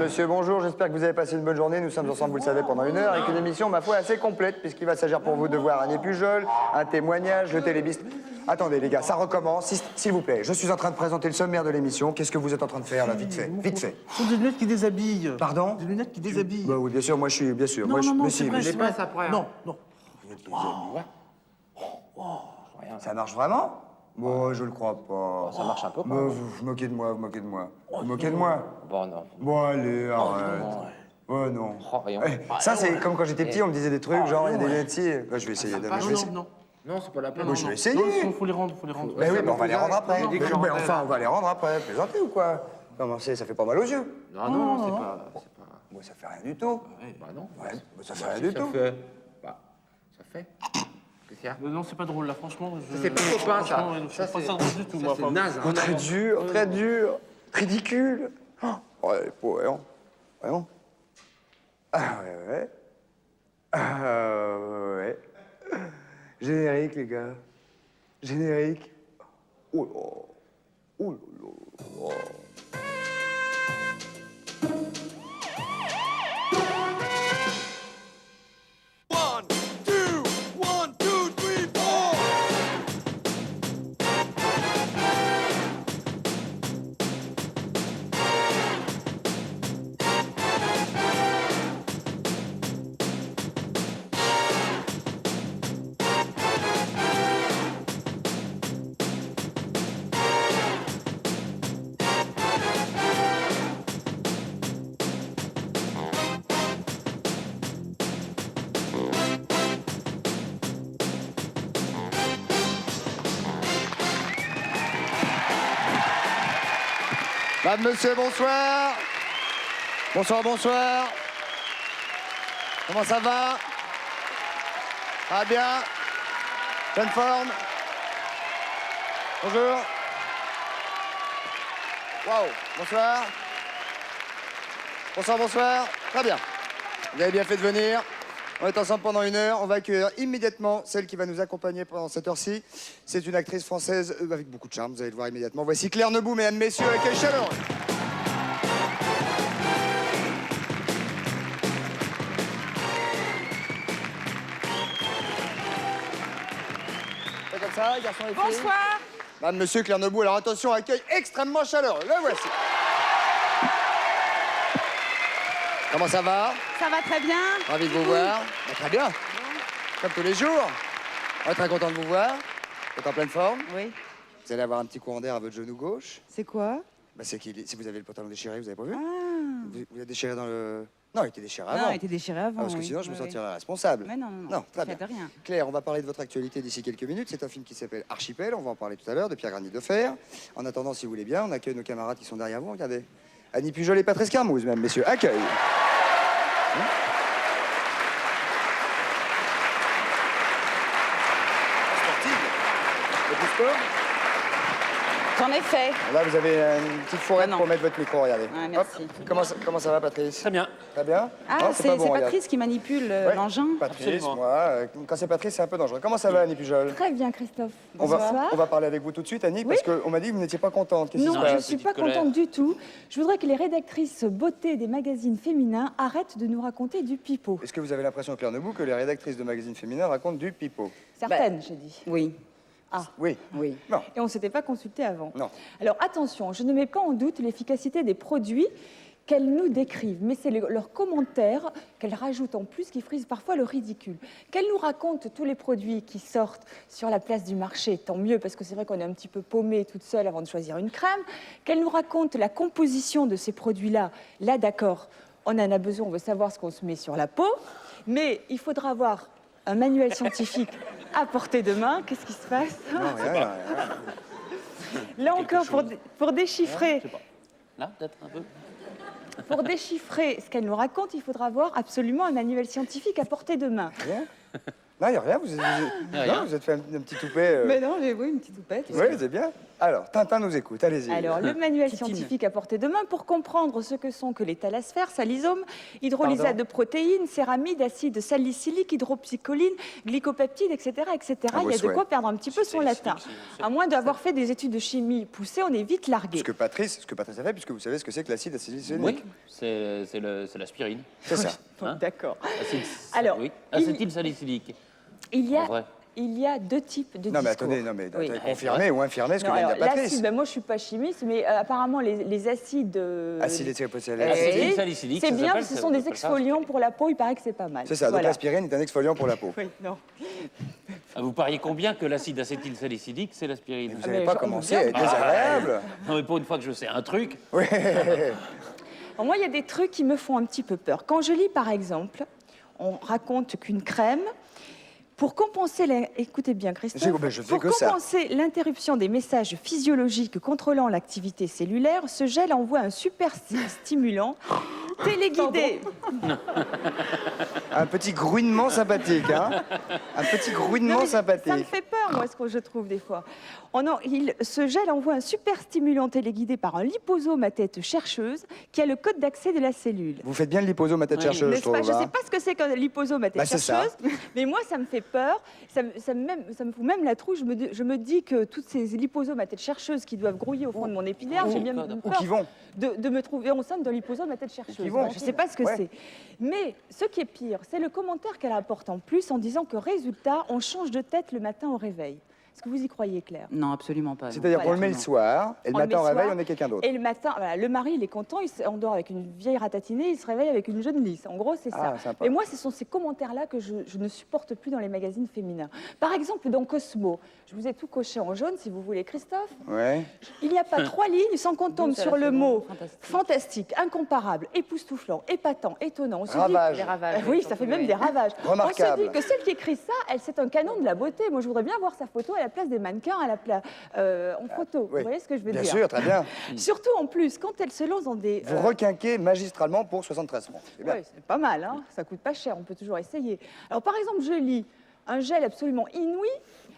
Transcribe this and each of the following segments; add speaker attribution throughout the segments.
Speaker 1: monsieur, bonjour. J'espère que vous avez passé une bonne journée. Nous sommes ensemble, vous le savez, pendant 1 heure, avec une émission, ma foi, assez complète, puisqu'il va s'agir pour vous de voir Annie Pujol, un témoignage, le télébiste. Attendez, les gars, ça recommence. S'il vous plaît, je suis en train de présenter le sommaire de l'émission. Qu'est-ce que vous êtes en train de faire, là, vite fait? Vite fait.
Speaker 2: Ce sont des lunettes qui déshabillent.
Speaker 1: Pardon?
Speaker 2: Des lunettes qui déshabillent.
Speaker 1: Bah oui, bien sûr, moi, je suis, bien sûr.
Speaker 2: Non,
Speaker 1: moi,
Speaker 2: non, non,
Speaker 1: mais
Speaker 2: c'est
Speaker 1: si,
Speaker 2: vrai,
Speaker 1: mais-
Speaker 2: c'est vrai. Non, non.
Speaker 1: Ça marche vraiment? Bon, je le crois pas.
Speaker 3: Ça marche un peu, quand
Speaker 1: Bah,
Speaker 3: même.
Speaker 1: vous vous moquez de moi, vous moquez de moi. Vous moquez de moi?
Speaker 3: Bon, non.
Speaker 1: Bon, allez, arrête. Oh non.
Speaker 3: Oh, voyons.
Speaker 1: Eh, ça, c'est comme quand j'étais petit, on me disait des trucs, genre, il y a des lunettes ici. Bah, je vais essayer.
Speaker 2: Non,
Speaker 1: je vais essayer.
Speaker 2: non, non.
Speaker 3: Non, c'est pas la peine.
Speaker 1: Moi, je vais essayer.
Speaker 2: Non, faut les rendre, faut les rendre.
Speaker 1: Mais oui, mais on va les rendre après.
Speaker 2: Non, non,
Speaker 1: Mais
Speaker 2: non, non.
Speaker 1: enfin, on va les rendre après. Plaisantez ou quoi? Comment c'est? Ça fait pas mal aux yeux.
Speaker 3: Non, non, c'est pas...
Speaker 1: Moi, ça fait rien du tout.
Speaker 3: Bah non.
Speaker 1: Ouais, bah, ça fait rien du tout.
Speaker 3: Ça fait... Bah, ça fait... Qu'est-ce qu'il y a?
Speaker 2: Non, c'est pas drôle, là, franchement.
Speaker 3: C'est plus copain, ça.
Speaker 2: Franchement, je trouve pas ça drôle du tout, moi.
Speaker 3: C'est naze, hein.
Speaker 1: Oh, très dur, ridicule. Oh, les pauvres, voyons. Voyons. Ah, ouais. Ah, ouais. Générique, les gars. Générique. Oh là. Oh là là. Madame, monsieur, bonsoir. Bonsoir, bonsoir. Comment ça va? Ah bien? Pleine forme? Bonjour. Waouh, bonsoir. Bonsoir, bonsoir. Très bien. Vous avez bien fait de venir. On est ensemble pendant 1 heure. On va accueillir immédiatement celle qui va nous accompagner pendant cette heure-ci. C'est une actrice française avec beaucoup de charme, vous allez le voir immédiatement. Voici Claire Nebou, mesdames, messieurs, accueil chaleureux. C'est comme ça, garçons et filles.
Speaker 4: Bonsoir.
Speaker 1: Madame, monsieur, Claire Nebou, alors attention, accueil extrêmement chaleureux. Le voici. Comment ça va?
Speaker 4: Ça va très bien.
Speaker 1: Ravi de vous voir. Bah, très bien. Comme tous les jours. On est très content de vous voir. Vous êtes en pleine forme.
Speaker 4: Oui.
Speaker 1: Vous allez avoir un petit courant d'air à votre genou gauche.
Speaker 4: C'est quoi?
Speaker 1: Bah, c'est qu'il si vous avez le pantalon déchiré, vous avez pas vu?
Speaker 4: Ah.
Speaker 1: Vous l'avez déchiré dans le... Non, il était déchiré
Speaker 4: Non,
Speaker 1: avant.
Speaker 4: il était déchiré avant.
Speaker 1: Ah, parce que
Speaker 4: oui.
Speaker 1: sinon, je me
Speaker 4: Oui,
Speaker 1: sentirais responsable.
Speaker 4: Mais non, non, non.
Speaker 1: Non, très bien.
Speaker 4: Faites rien.
Speaker 1: Claire, on va parler de votre actualité d'ici quelques minutes. C'est un film qui s'appelle Archipel. On va en parler tout à l'heure, de Pierre Garnier de Fer. En attendant, si vous voulez bien, on accueille nos camarades qui sont derrière vous. Regardez. Annie Pujol et Patrice Carmouze, même, messieurs. Accueil.
Speaker 4: J'en ai fait.
Speaker 1: Là, vous avez une petite fourrette
Speaker 4: Non, non.
Speaker 1: pour mettre votre micro, regardez.
Speaker 4: Ouais, merci.
Speaker 1: Hop. Comment ça va, Patrice?
Speaker 2: Très bien.
Speaker 1: Très bien?
Speaker 4: Ah,
Speaker 1: Non,
Speaker 4: c'est
Speaker 1: pas bon, regarde.
Speaker 4: Patrice qui manipule
Speaker 1: Ouais,
Speaker 4: l'engin.
Speaker 1: Patrice,
Speaker 2: Absolument.
Speaker 1: moi. Quand c'est Patrice, c'est un peu dangereux. Comment ça va, Annie Pujol?
Speaker 5: Très bien, Christophe.
Speaker 1: on va parler avec vous tout de suite, Annie, parce qu'on m'a dit que vous n'étiez pas contente. Qu'est-ce qui se
Speaker 5: Non, je ne
Speaker 1: passe?
Speaker 5: suis pas contente du tout. Je voudrais que les rédactrices beauté des magazines féminins arrêtent de nous raconter du pipeau.
Speaker 1: Est-ce que vous avez l'impression, Claire Nebou, que les rédactrices de magazines féminins racontent du pipeau?
Speaker 5: Certaines, j'ai dit.
Speaker 4: Oui.
Speaker 1: Oui.
Speaker 4: Oui.
Speaker 1: Non.
Speaker 5: Et on ne s'était pas consulté avant.
Speaker 1: Non.
Speaker 5: Alors attention, je ne mets pas en doute l'efficacité des produits qu'elles nous décrivent, mais c'est leurs commentaires qu'elles rajoutent en plus qui frisent parfois le ridicule. Qu'elles nous racontent tous les produits qui sortent sur la place du marché, tant mieux, parce que c'est vrai qu'on est un petit peu paumé toute seule avant de choisir une crème. Qu'elles nous racontent la composition de ces produits-là, là d'accord, on en a besoin, on veut savoir ce qu'on se met sur la peau, mais il faudra avoir un manuel scientifique à portée de main. Qu'est-ce qui se passe?
Speaker 1: Non, rien.
Speaker 5: Là encore, pour déchiffrer,
Speaker 2: Je sais pas. Là, peut-être un peu.
Speaker 5: pour déchiffrer ce qu'elle nous raconte, il faudra avoir absolument un manuel scientifique à portée de main.
Speaker 1: Rien? Non, il n'y a rien. Vous êtes fait un petit toupet.
Speaker 5: Mais non, j'ai oui, une petite toupette.
Speaker 1: Oui, c'est bien. Alors, Tintin nous écoute, allez-y.
Speaker 5: Alors, le manuel scientifique à portée de main pour comprendre ce que sont que les thalasphères, salisomes, hydrolysate
Speaker 1: Pardon
Speaker 5: de protéines, céramides, acides salicyliques, hydropsycholine, glycopeptides, etc. etc.
Speaker 1: À
Speaker 5: Il
Speaker 1: vos
Speaker 5: y a de quoi
Speaker 1: souhaits.
Speaker 5: perdre un petit peu son latin. À moins d'avoir fait des études de chimie poussées, on est vite largué.
Speaker 1: Ce que Patrice a fait, puisque vous savez ce que c'est que l'acide acétylénique.
Speaker 2: Oui, c'est l'aspirine.
Speaker 1: C'est ça.
Speaker 2: Hein
Speaker 5: D'accord.
Speaker 2: Acide-
Speaker 5: Alors,
Speaker 2: oui.
Speaker 5: il-
Speaker 2: Acétylsalicylique.
Speaker 5: Il y
Speaker 2: En vrai.
Speaker 5: il y a deux types de
Speaker 1: Non, mais
Speaker 5: discours.
Speaker 1: attendez,
Speaker 5: Oui.
Speaker 1: confirmez ou infirmez ce que
Speaker 5: Non,
Speaker 1: vient de
Speaker 5: alors,
Speaker 1: dire Patrice.
Speaker 5: l'acide, ben, moi je suis pas chimiste, mais apparemment les acides.
Speaker 1: Acide
Speaker 5: les-
Speaker 1: acétylsalicylique.
Speaker 2: Acétylsalicylique,
Speaker 5: c'est
Speaker 2: ça
Speaker 5: bien,
Speaker 2: s'appelle,
Speaker 5: ce
Speaker 2: ça
Speaker 5: sont des
Speaker 2: s'appelle ça.
Speaker 5: exfoliants pour la peau, il paraît que c'est pas mal.
Speaker 1: C'est ça, donc
Speaker 5: Voilà.
Speaker 1: l'aspirine est un exfoliant pour la peau.
Speaker 5: Oui, non.
Speaker 2: Ah, vous pariez combien que l'acide acétylsalicylique, c'est l'aspirine?
Speaker 1: Vous
Speaker 5: Ah,
Speaker 1: n'avez
Speaker 5: mais
Speaker 1: pas
Speaker 5: j'en-
Speaker 1: commencé à être
Speaker 5: bien.
Speaker 1: désagréable.
Speaker 2: Non, mais pour une fois que je sais un truc,
Speaker 1: Oui.
Speaker 5: Alors, moi, il y a des trucs qui me font un petit peu peur. Quand je lis, par exemple, on raconte qu'une crème, pour compenser, écoutez bien, Christophe,
Speaker 1: Je fais
Speaker 5: pour
Speaker 1: que ça.
Speaker 5: compenser l'interruption des messages physiologiques contrôlant l'activité cellulaire, ce gel envoie un super stimulant téléguidé.
Speaker 1: Un petit grouinement sympathique, hein. Un petit
Speaker 5: Non,
Speaker 1: grouinement
Speaker 5: mais Ça me
Speaker 1: sympathique.
Speaker 5: fait peur, moi, ce que je trouve des fois. Ce gel envoie un super stimulant téléguidé par un liposome à tête chercheuse qui a le code d'accès de la cellule.
Speaker 1: Vous faites bien le liposome à tête
Speaker 2: Oui.
Speaker 1: chercheuse, je
Speaker 5: N'est-ce pas?
Speaker 1: trouve.
Speaker 5: Je ne sais
Speaker 1: hein.
Speaker 5: pas ce que c'est qu'un liposome à tête
Speaker 1: Bah, c'est ça.
Speaker 5: chercheuse, mais moi, ça me fait peur. Ça me fout même la trouille. Je me dis que toutes ces liposomes à tête chercheuse qui doivent grouiller au fond de mon épiderme, j'ai bien
Speaker 1: Ou
Speaker 5: peur
Speaker 1: qui vont.
Speaker 5: de me trouver enceinte d'un liposome à tête chercheuse.
Speaker 1: qui vont.
Speaker 5: Je ne sais pas ce que
Speaker 1: Ouais.
Speaker 5: c'est. Mais ce qui est pire, c'est le commentaire qu'elle apporte en plus en disant que résultat, on change de tête le matin au réveil. Est-ce que vous y croyez, Claire?
Speaker 4: Non, absolument pas. non.
Speaker 1: C'est-à-dire qu'on le met le
Speaker 4: Non.
Speaker 1: soir, et le
Speaker 5: On le
Speaker 1: matin au
Speaker 5: met le
Speaker 1: réveil,
Speaker 5: soir,
Speaker 1: on est quelqu'un d'autre.
Speaker 5: Et le matin, voilà, le mari, il est content, il s'endort avec une vieille ratatinée, il se réveille avec une jeune lisse. En gros, c'est ça.
Speaker 1: Ah, sympa.
Speaker 5: Et moi, ce sont ces commentaires-là que je ne supporte plus dans les magazines féminins. Par exemple, dans Cosmo, je vous ai tout coché en jaune, si vous voulez, Christophe.
Speaker 1: Ouais.
Speaker 5: Il n'y a pas 3 lignes sans qu'on tombe
Speaker 4: Douce à
Speaker 5: sur
Speaker 4: la
Speaker 5: le
Speaker 4: seconde,
Speaker 5: mot
Speaker 4: fantastique.
Speaker 5: fantastique, incomparable, époustouflant, épatant, étonnant. On se dit-
Speaker 1: Ravage.
Speaker 4: Des ravages.
Speaker 5: Oui, ça fait même des ravages.
Speaker 1: Remarquable.
Speaker 5: On se dit que celle qui écrit ça, c'est un canon de la beauté. Moi, je voudrais bien voir sa photo à la place des mannequins en photo.
Speaker 1: Oui.
Speaker 5: Vous voyez ce que je veux
Speaker 1: Bien
Speaker 5: dire?
Speaker 1: sûr, très bien.
Speaker 5: Surtout en plus, quand elle se lance dans des...
Speaker 1: Vous requinquez magistralement pour 73 francs. C'est bien.
Speaker 5: ouais, c'est pas mal, hein, ça coûte pas cher, on peut toujours essayer. Alors par exemple, je lis un gel absolument inouï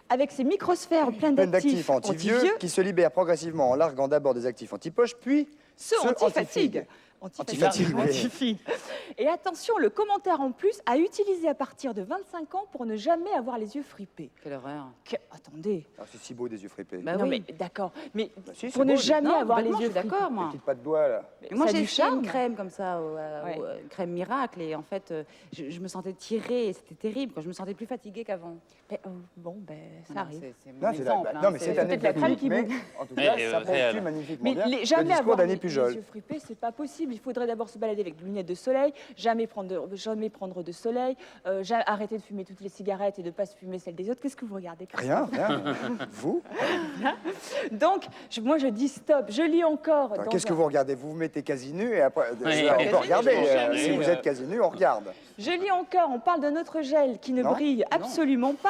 Speaker 5: avec ses microsphères pleines
Speaker 1: Plein
Speaker 5: d'actifs
Speaker 1: d'actifs antivieux qui se libèrent progressivement en larguant d'abord des actifs anti-poche, puis
Speaker 5: ceux anti-fatigue.
Speaker 1: Anti-fatigue, oui.
Speaker 5: Anti-fatigue. Et attention, le commentaire en plus à utiliser à partir de 25 ans pour ne jamais avoir les yeux fripés.
Speaker 4: Quelle horreur.
Speaker 5: Attendez.
Speaker 1: Ah, c'est si beau des yeux fripés.
Speaker 4: Bah
Speaker 5: non
Speaker 4: oui.
Speaker 5: mais d'accord, mais
Speaker 1: si, c'est
Speaker 5: pour ne
Speaker 1: beau,
Speaker 5: jamais
Speaker 4: Non,
Speaker 5: avoir les
Speaker 4: complètement,
Speaker 5: yeux
Speaker 4: je suis d'accord,
Speaker 5: fripés.
Speaker 4: moi.
Speaker 1: Petites pattes doigts, là.
Speaker 5: Mais
Speaker 4: Moi,
Speaker 5: ça a
Speaker 4: j'ai
Speaker 5: du
Speaker 4: fait
Speaker 5: charme.
Speaker 4: une crème comme ça,
Speaker 5: Ouais.
Speaker 4: une crème miracle, et en fait, je me sentais tirée, et c'était terrible, quand je me sentais plus fatiguée qu'avant.
Speaker 5: Mais, bon, ben ça
Speaker 4: Non,
Speaker 5: arrive.
Speaker 4: c'est
Speaker 1: Non,
Speaker 4: mon
Speaker 1: c'est
Speaker 4: exemple,
Speaker 1: la,
Speaker 4: hein,
Speaker 1: non, mais c'est
Speaker 5: peut-être la crème qui
Speaker 1: mais
Speaker 5: vous-
Speaker 1: en tout cas,
Speaker 2: Eh,
Speaker 1: ça
Speaker 2: réel.
Speaker 1: ponctue magnifiquement
Speaker 5: Mais
Speaker 1: bien le
Speaker 5: jamais
Speaker 1: discours
Speaker 5: avoir
Speaker 1: d'Annie
Speaker 5: les
Speaker 1: Pujol.
Speaker 5: yeux fripés, c'est pas possible. Il faudrait d'abord se balader avec des lunettes de soleil, jamais prendre de soleil, arrêter de fumer toutes les cigarettes et de pas se fumer celles des autres. Qu'est-ce que vous regardez comme ça
Speaker 1: Rien. Vous
Speaker 5: Donc, moi je dis stop. Je lis encore. dans
Speaker 1: Qu'est-ce que
Speaker 5: un-
Speaker 1: vous regardez Vous vous mettez quasi nu et après,
Speaker 2: Oui,
Speaker 1: on
Speaker 2: quasi
Speaker 1: peut
Speaker 2: nu,
Speaker 1: regarder.
Speaker 2: je vais regarder,
Speaker 1: Si vous êtes quasi nu, on regarde.
Speaker 5: Je lis encore. On parle d'un autre gel qui ne
Speaker 1: Non,
Speaker 5: brille absolument pas,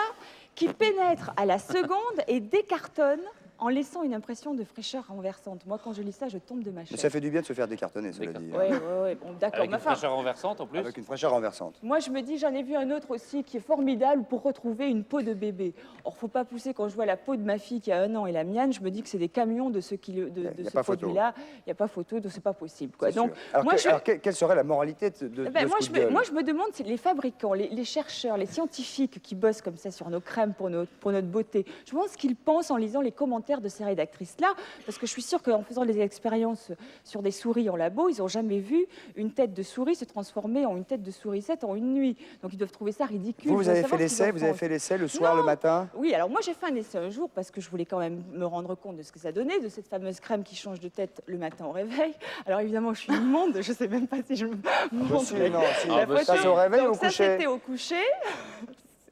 Speaker 5: qui pénètre à la seconde et décartonne en laissant une impression de fraîcheur renversante. Moi, quand je lis ça, je tombe de ma
Speaker 1: Mais
Speaker 5: chaise.
Speaker 1: ça fait du bien de se faire décartonner, cela dit.
Speaker 5: Ouais. Bon, d'accord.
Speaker 2: Avec
Speaker 5: Mais
Speaker 2: une
Speaker 5: enfin,
Speaker 2: fraîcheur renversante en plus.
Speaker 1: Avec une fraîcheur renversante.
Speaker 5: moi, je me dis, j'en ai vu un autre aussi qui est formidable pour retrouver une peau de bébé. Or, faut pas pousser quand je vois la peau de ma fille qui a 1 an et la mienne, je me dis que c'est des camions de ce,
Speaker 1: y a
Speaker 5: ce
Speaker 1: pas photo.
Speaker 5: produit-là. Il n'y a pas photo, donc c'est pas possible. Quoi.
Speaker 1: C'est
Speaker 5: Donc,
Speaker 1: sûr. Alors,
Speaker 5: moi,
Speaker 1: quelle serait la moralité de
Speaker 5: ben,
Speaker 1: ce
Speaker 5: moi,
Speaker 1: coup
Speaker 5: je
Speaker 1: de
Speaker 5: me,
Speaker 1: gueule
Speaker 5: moi, je me demande, c'est les fabricants, les chercheurs, les scientifiques qui bossent comme ça sur nos crèmes pour notre beauté, je pense qu'ils pensent en lisant les commentaires de ces rédactrices-là, parce que je suis sûre qu'en faisant des expériences sur des souris en labo, ils n'ont jamais vu une tête de souris se transformer en une tête de sourisette en une nuit. Donc ils doivent trouver ça ridicule.
Speaker 1: Vous
Speaker 5: Ils doivent
Speaker 1: avez fait
Speaker 5: savoir ce qu'ils
Speaker 1: l'essai
Speaker 5: en
Speaker 1: Vous avez
Speaker 5: pensent.
Speaker 1: fait l'essai le soir, le matin
Speaker 5: Oui, alors moi j'ai fait un essai un jour parce que je voulais quand même me rendre compte de ce que ça donnait, de cette fameuse crème qui change de tête le matin au réveil. Alors évidemment, je suis immonde, je ne sais même pas si je me montre
Speaker 1: Si,
Speaker 5: la-
Speaker 1: non, si.
Speaker 5: la
Speaker 2: bah,
Speaker 5: photo.
Speaker 1: Ça, c'est au réveil ou
Speaker 5: Donc
Speaker 1: au
Speaker 5: ça,
Speaker 1: coucher
Speaker 5: c'était au coucher.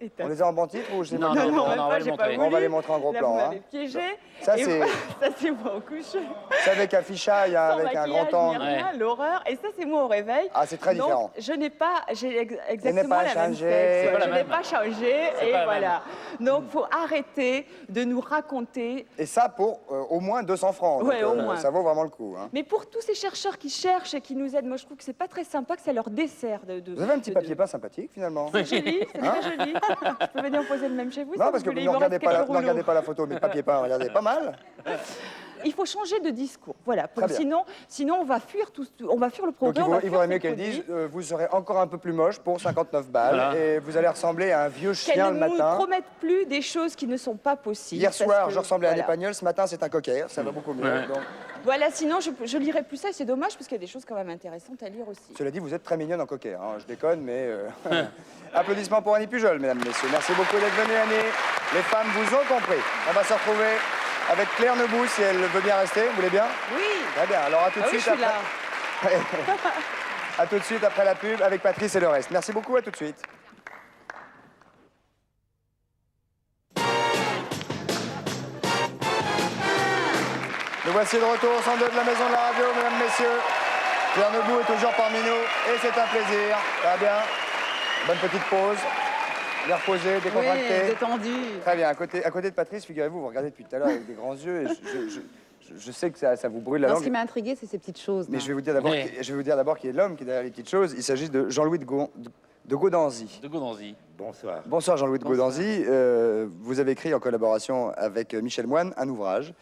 Speaker 5: Et
Speaker 1: On les a en banc-titre ou je sais
Speaker 2: Non,
Speaker 1: pas
Speaker 5: non,
Speaker 2: on
Speaker 5: même
Speaker 2: va
Speaker 5: pas,
Speaker 2: le
Speaker 5: j'ai pas
Speaker 2: montrer.
Speaker 5: voulu.
Speaker 1: On va les montrer en gros
Speaker 5: Là,
Speaker 1: plan.
Speaker 5: vous
Speaker 1: hein.
Speaker 5: m'avez piégé.
Speaker 1: Ça,
Speaker 5: Et
Speaker 1: c'est-
Speaker 5: voilà, ça, c'est moi au coucher.
Speaker 1: C'est avec un fichaille, hein,
Speaker 5: Sans
Speaker 1: avec un
Speaker 5: maquillage,
Speaker 1: grand
Speaker 5: ni
Speaker 1: angle.
Speaker 5: rien, l'horreur. Et ça, c'est moi au réveil.
Speaker 1: Ah, c'est très
Speaker 5: Donc,
Speaker 1: différent.
Speaker 5: je n'ai pas, j'ai exactement
Speaker 1: pas
Speaker 5: la même
Speaker 1: changé.
Speaker 5: tête.
Speaker 1: C'est
Speaker 2: pas la
Speaker 5: Je n'ai
Speaker 2: même.
Speaker 5: pas changé.
Speaker 2: C'est
Speaker 5: Et
Speaker 2: pas la
Speaker 5: voilà. Donc, faut arrêter de nous raconter.
Speaker 1: Et ça pour au moins 200 francs.
Speaker 5: Ouais,
Speaker 1: Donc,
Speaker 5: au moins.
Speaker 1: Ça vaut vraiment le coup. hein.
Speaker 5: Mais pour tous ces chercheurs qui cherchent et qui nous aident, moi, je trouve que c'est pas très sympa que ça leur dessert de.
Speaker 1: Vous avez un petit papier peint sympathique, finalement.
Speaker 5: C'est joli, c'est très joli. Je peux venir poser le même chez vous. si
Speaker 1: Non, parce que
Speaker 5: voulez,
Speaker 1: vous
Speaker 5: il
Speaker 1: ne
Speaker 5: me
Speaker 1: regardez,
Speaker 5: reste
Speaker 1: pas
Speaker 5: quelques
Speaker 1: ne
Speaker 5: rouleaux.
Speaker 1: regardez pas la photo, mais le papier peint, regardez, pas mal.
Speaker 5: Il faut changer de discours. Voilà.
Speaker 1: Très bien.
Speaker 5: Sinon, on va fuir on va fuir le
Speaker 1: Donc
Speaker 5: progrès.
Speaker 1: il
Speaker 5: on va
Speaker 1: vaudrait
Speaker 5: fuir
Speaker 1: mieux
Speaker 5: ces
Speaker 1: qu'elle
Speaker 5: produits.
Speaker 1: dise vous serez encore un peu plus moche pour 59 balles
Speaker 2: Voilà.
Speaker 1: et vous allez ressembler à un vieux chien
Speaker 5: Qu'elle
Speaker 1: le
Speaker 5: ne nous
Speaker 1: matin.
Speaker 5: promette plus des choses qui ne sont pas possibles.
Speaker 1: Hier
Speaker 5: parce
Speaker 1: soir,
Speaker 5: que,
Speaker 1: je ressemblais à un
Speaker 5: voilà.
Speaker 1: épagnol, ce matin, c'est un cocker, ça va beaucoup mieux.
Speaker 2: Ouais.
Speaker 1: Donc,
Speaker 5: Voilà, sinon, je lirai plus ça et c'est dommage parce qu'il y a des choses quand même intéressantes à lire aussi.
Speaker 1: cela dit, vous êtes très mignonne en cocker, hein, je déconne, mais... Applaudissements pour Annie Pujol, mesdames, messieurs. Merci beaucoup d'être venus, Annie. Les femmes vous ont compris. On va se retrouver avec Claire Nebou, si elle veut bien rester. Vous voulez bien?
Speaker 4: Oui.
Speaker 1: Très bien, alors à tout de
Speaker 4: Ah oui, je
Speaker 1: suite
Speaker 4: suis
Speaker 1: après...
Speaker 4: là.
Speaker 1: À tout de suite après la pub avec Patrice et le reste. Merci beaucoup, à tout de suite. Nous voici de retour au 102 de la Maison de la Radio, mesdames, messieurs. Pierre Nebou est toujours parmi nous et c'est un plaisir. Ça va bien? Bonne petite pause. Bien reposé,
Speaker 4: Oui,
Speaker 1: décontracté.
Speaker 4: détendu.
Speaker 1: Très bien. À côté de Patrice, figurez-vous, vous regardez depuis tout à l'heure avec des grands yeux et je sais que ça vous brûle la
Speaker 4: Non,
Speaker 1: langue.
Speaker 4: ce qui m'a intrigué, c'est ces petites choses.
Speaker 1: Mais
Speaker 4: là.
Speaker 1: je vais vous dire d'abord
Speaker 2: Ouais.
Speaker 1: je vais vous dire d'abord qui est l'homme qui est derrière les petites choses. Il s'agit de Jean-Louis de Gaudanzy.
Speaker 2: De Godanzy.
Speaker 6: Bonsoir.
Speaker 1: Bonsoir Jean-Louis de
Speaker 4: Bonsoir.
Speaker 1: Gaudanzy. Vous avez écrit en collaboration avec Michel Moine un ouvrage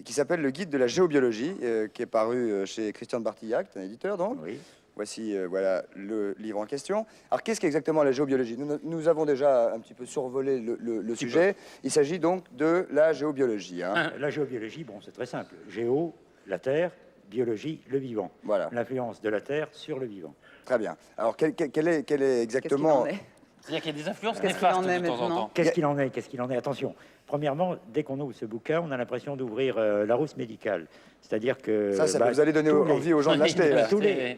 Speaker 1: qui s'appelle Le Guide de la géobiologie, qui est paru chez Christian de Bartillac, un éditeur donc.
Speaker 6: Oui.
Speaker 1: Voici voilà le livre en question. Alors qu'est-ce qu'exactement la géobiologie? Nous avons déjà un petit peu survolé le sujet. Il s'agit donc de la géobiologie. Hein.
Speaker 6: La géobiologie, bon, c'est très simple. Géo, la Terre, biologie, le vivant.
Speaker 1: Voilà,
Speaker 6: L'influence de la Terre sur le vivant.
Speaker 1: très bien. Alors quel est
Speaker 4: Qu'est-ce qu'il
Speaker 1: exactement...
Speaker 4: en est
Speaker 2: C'est-à-dire qu'il y a des influences
Speaker 4: Qu'est-ce qu'il
Speaker 2: néfastes
Speaker 4: en est
Speaker 2: de temps en
Speaker 4: maintenant
Speaker 2: temps.
Speaker 6: Qu'est-ce qu'il en est? Qu'est-ce qu'il en est? Attention. Premièrement, dès qu'on ouvre ce bouquin, on a l'impression d'ouvrir Larousse médicale. C'est-à-dire que...
Speaker 1: Ça
Speaker 6: bah,
Speaker 1: vous allez donner
Speaker 6: tous les-
Speaker 1: envie aux gens de l'acheter. là.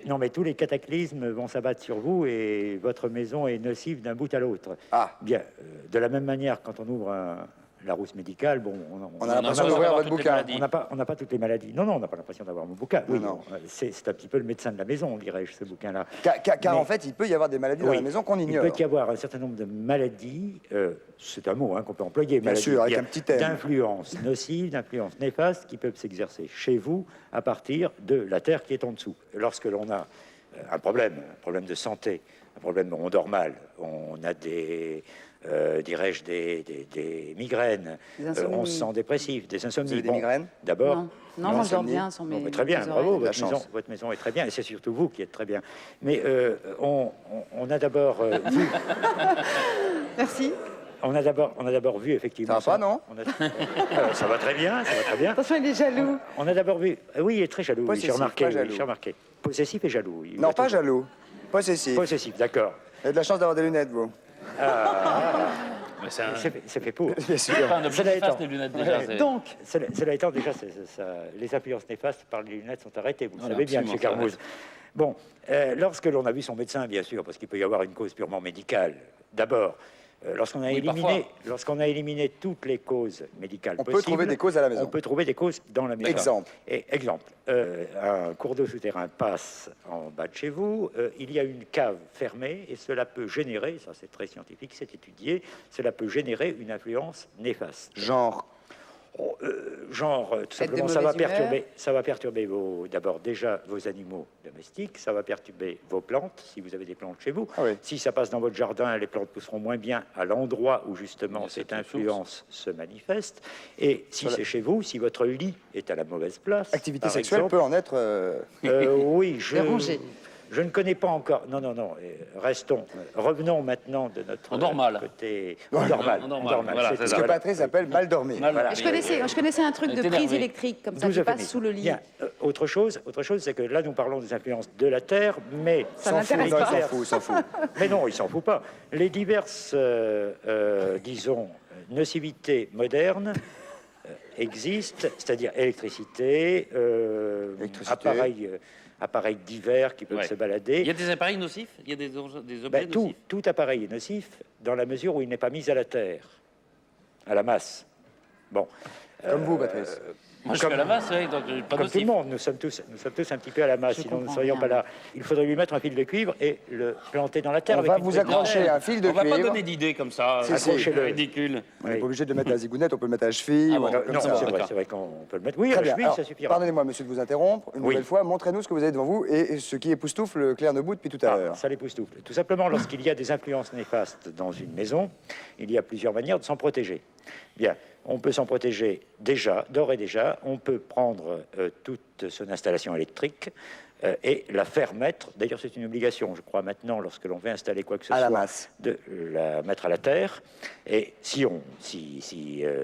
Speaker 6: Non, mais tous les cataclysmes vont s'abattre sur vous et votre maison est nocive d'un bout à l'autre.
Speaker 1: Ah,
Speaker 6: Bien, de la même manière, quand on ouvre Larousse médicale, bon,
Speaker 1: on a
Speaker 2: a
Speaker 1: l'impression
Speaker 2: l'impression
Speaker 1: d'ouvrir
Speaker 2: d'avoir
Speaker 1: votre
Speaker 2: toutes les
Speaker 1: bouquin.
Speaker 2: maladies.
Speaker 6: on n'a pas toutes les maladies. Non, non, on n'a pas l'impression d'avoir mon bouquin. Oui,
Speaker 1: Non, non.
Speaker 6: bon, c'est un petit peu le médecin de la maison, dirais-je, ce bouquin-là.
Speaker 1: Car
Speaker 6: Mais-
Speaker 1: en fait, il peut y avoir des maladies dans
Speaker 6: Oui.
Speaker 1: la maison qu'on
Speaker 6: Il
Speaker 1: ignore.
Speaker 6: peut y avoir un certain nombre de maladies, c'est un mot qu'on peut employer,
Speaker 1: Bien
Speaker 6: maladies,
Speaker 1: sûr, avec
Speaker 6: bien,
Speaker 1: un petit thème.
Speaker 6: d'influences nocives, d'influences néfastes qui peuvent s'exercer chez vous à partir de la terre qui est en dessous. Lorsque l'on a un problème de santé, un problème où on dort mal, on a dirais-je, des migraines,
Speaker 4: Des insomnies.
Speaker 6: on se sent dépressif, des insomnies.
Speaker 1: Vous avez des
Speaker 6: Bon,
Speaker 1: migraines?
Speaker 6: D'abord,
Speaker 4: Non, non, moi je dors
Speaker 1: insomnie.
Speaker 4: bien sans mes.
Speaker 6: bon, mais très bien,
Speaker 4: mes
Speaker 6: bravo,
Speaker 4: oreilles.
Speaker 1: La
Speaker 6: votre
Speaker 1: chance.
Speaker 6: votre maison est très bien, et c'est surtout vous qui êtes très bien. Mais on a d'abord vu,
Speaker 4: Merci.
Speaker 6: on a d'abord vu effectivement.
Speaker 1: Ça va pas, non
Speaker 6: Ça va très bien, ça va très bien.
Speaker 4: Attention, il est jaloux.
Speaker 6: On a d'abord vu, oui, il est très jaloux, oui,
Speaker 1: Possessif,
Speaker 6: j'ai remarqué,
Speaker 1: pas
Speaker 6: oui,
Speaker 1: jaloux.
Speaker 6: j'ai remarqué. Possessif et jaloux. il
Speaker 1: Non,
Speaker 6: va
Speaker 1: pas
Speaker 6: toujours-
Speaker 1: jaloux. Possessif.
Speaker 6: Possessif, d'accord.
Speaker 1: Vous avez de la chance d'avoir des lunettes, vous.
Speaker 2: Mais c'est un...
Speaker 6: C'est fait pour.
Speaker 1: Bien sûr.
Speaker 2: pas un objet
Speaker 6: Cela
Speaker 2: néfaste,
Speaker 6: étant.
Speaker 2: les lunettes, déjà.
Speaker 6: Ouais.
Speaker 2: c'est-
Speaker 4: Donc,
Speaker 6: Cela étant, déjà, les influences néfastes par les lunettes sont arrêtées, vous le
Speaker 2: Voilà,
Speaker 6: savez bien,
Speaker 2: absolument,
Speaker 6: M. Carmouze.
Speaker 2: ça
Speaker 6: Bon, lorsque l'on a vu son médecin, bien sûr, parce qu'il peut y avoir une cause purement médicale, d'abord, lorsqu'on a,
Speaker 2: Oui,
Speaker 6: lorsqu'on a éliminé toutes les causes médicales
Speaker 1: On peut
Speaker 6: possibles,
Speaker 1: trouver des causes à la maison.
Speaker 6: on peut trouver des causes dans la maison.
Speaker 1: Exemple.
Speaker 6: Et, exemple, un cours d'eau souterrain passe en bas de chez vous, il y a une cave fermée et cela peut générer, ça c'est très scientifique, c'est étudié, cela peut générer une influence néfaste.
Speaker 1: Genre,
Speaker 6: Tout simplement,
Speaker 4: de
Speaker 6: ça va
Speaker 4: mauvaise humeur.
Speaker 6: perturber d'abord déjà vos animaux domestiques, ça va perturber vos plantes, si vous avez des plantes chez vous.
Speaker 1: Ah oui.
Speaker 6: Si ça passe dans votre jardin, les plantes pousseront moins bien à l'endroit où justement
Speaker 2: Il y a
Speaker 6: cette
Speaker 2: cette
Speaker 6: influence se manifeste. Et si
Speaker 1: Voilà.
Speaker 6: c'est chez vous, si votre lit est à la mauvaise place,
Speaker 1: activité
Speaker 6: par
Speaker 1: sexuelle
Speaker 6: exemple,
Speaker 1: peut en être...
Speaker 6: oui,
Speaker 4: Dérangé.
Speaker 6: je ne connais pas encore. Non, restons. Revenons maintenant de notre
Speaker 2: On dort mal.
Speaker 6: côté. On dort mal.
Speaker 2: On dort mal, voilà,
Speaker 6: c'est
Speaker 2: c'est
Speaker 1: ce
Speaker 2: ça.
Speaker 1: que
Speaker 6: voilà.
Speaker 1: Patrice appelle mal dormir.
Speaker 2: Mal
Speaker 6: Voilà.
Speaker 2: dormi.
Speaker 4: je connaissais un truc
Speaker 2: Elle
Speaker 4: de
Speaker 2: est
Speaker 4: prise
Speaker 2: énervée.
Speaker 4: électrique, comme ça,
Speaker 6: D'où
Speaker 4: qui
Speaker 6: je
Speaker 4: passe
Speaker 6: finis.
Speaker 4: sous le lit.
Speaker 6: Bien. Autre chose, c'est que là, nous parlons des influences de la Terre, mais
Speaker 4: Ça
Speaker 1: S'en fout,
Speaker 4: m'intéresse
Speaker 1: non, il
Speaker 4: pas.
Speaker 1: s'en fout, il s'en fout.
Speaker 6: mais non, il s'en fout pas. Les diverses, disons, nocivités modernes existent, c'est-à-dire électricité,
Speaker 1: Électricité.
Speaker 6: appareils divers qui peuvent
Speaker 2: Ouais.
Speaker 6: se balader.
Speaker 2: Il y a des appareils nocifs? Il y a des objets
Speaker 6: Ben,
Speaker 2: nocifs?
Speaker 6: tout appareil est nocif dans la mesure où il n'est pas mis à la terre, à la masse. Bon.
Speaker 1: Comme vous, Patrice.
Speaker 2: Moi, je suis à la masse, oui, donc pas
Speaker 6: Comme tout le
Speaker 2: nocif.
Speaker 6: monde, nous sommes tous un petit peu à la masse,
Speaker 4: Je
Speaker 6: sinon nous ne
Speaker 4: comprends
Speaker 6: serions
Speaker 4: rien.
Speaker 6: pas là. Il faudrait lui mettre un fil de cuivre et le planter dans la terre
Speaker 1: On
Speaker 6: avec
Speaker 1: va
Speaker 6: une
Speaker 1: vous
Speaker 6: feuille.
Speaker 1: accrocher un fil de
Speaker 2: On va pas
Speaker 1: cuivre.
Speaker 2: donner d'idées comme ça,
Speaker 1: Si, si.
Speaker 2: accrochez-le, ridicule.
Speaker 1: On n'est
Speaker 6: Oui.
Speaker 1: pas obligé de le mettre à la zigounette, on peut le mettre à la cheville
Speaker 2: Ah
Speaker 1: ou
Speaker 2: bon,
Speaker 1: un truc comme
Speaker 6: Non,
Speaker 1: ça.
Speaker 6: c'est vrai,
Speaker 2: d'accord.
Speaker 6: c'est vrai qu'on peut le mettre. Oui,
Speaker 1: Très
Speaker 6: à la
Speaker 1: bien.
Speaker 6: cheville,
Speaker 1: Alors,
Speaker 6: ça suffira.
Speaker 1: pardonnez-moi, monsieur, de vous interrompre. Une
Speaker 6: Oui.
Speaker 1: nouvelle fois, montrez-nous ce que vous avez devant vous et ce qui époustoufle Claire Nebout depuis tout à
Speaker 6: Ah,
Speaker 1: l'heure.
Speaker 6: ça l'époustoufle. Tout simplement, lorsqu'il y a des influences néfastes dans une maison, il y a plusieurs manières de s'en protéger. Bien, on peut s'en protéger déjà, d'ores et déjà. On peut prendre toute son installation électrique et la faire mettre. D'ailleurs, c'est une obligation, je crois, maintenant, lorsque l'on veut installer quoi que ce
Speaker 1: À la
Speaker 6: soit,
Speaker 1: masse.
Speaker 6: de la mettre à la terre. Et si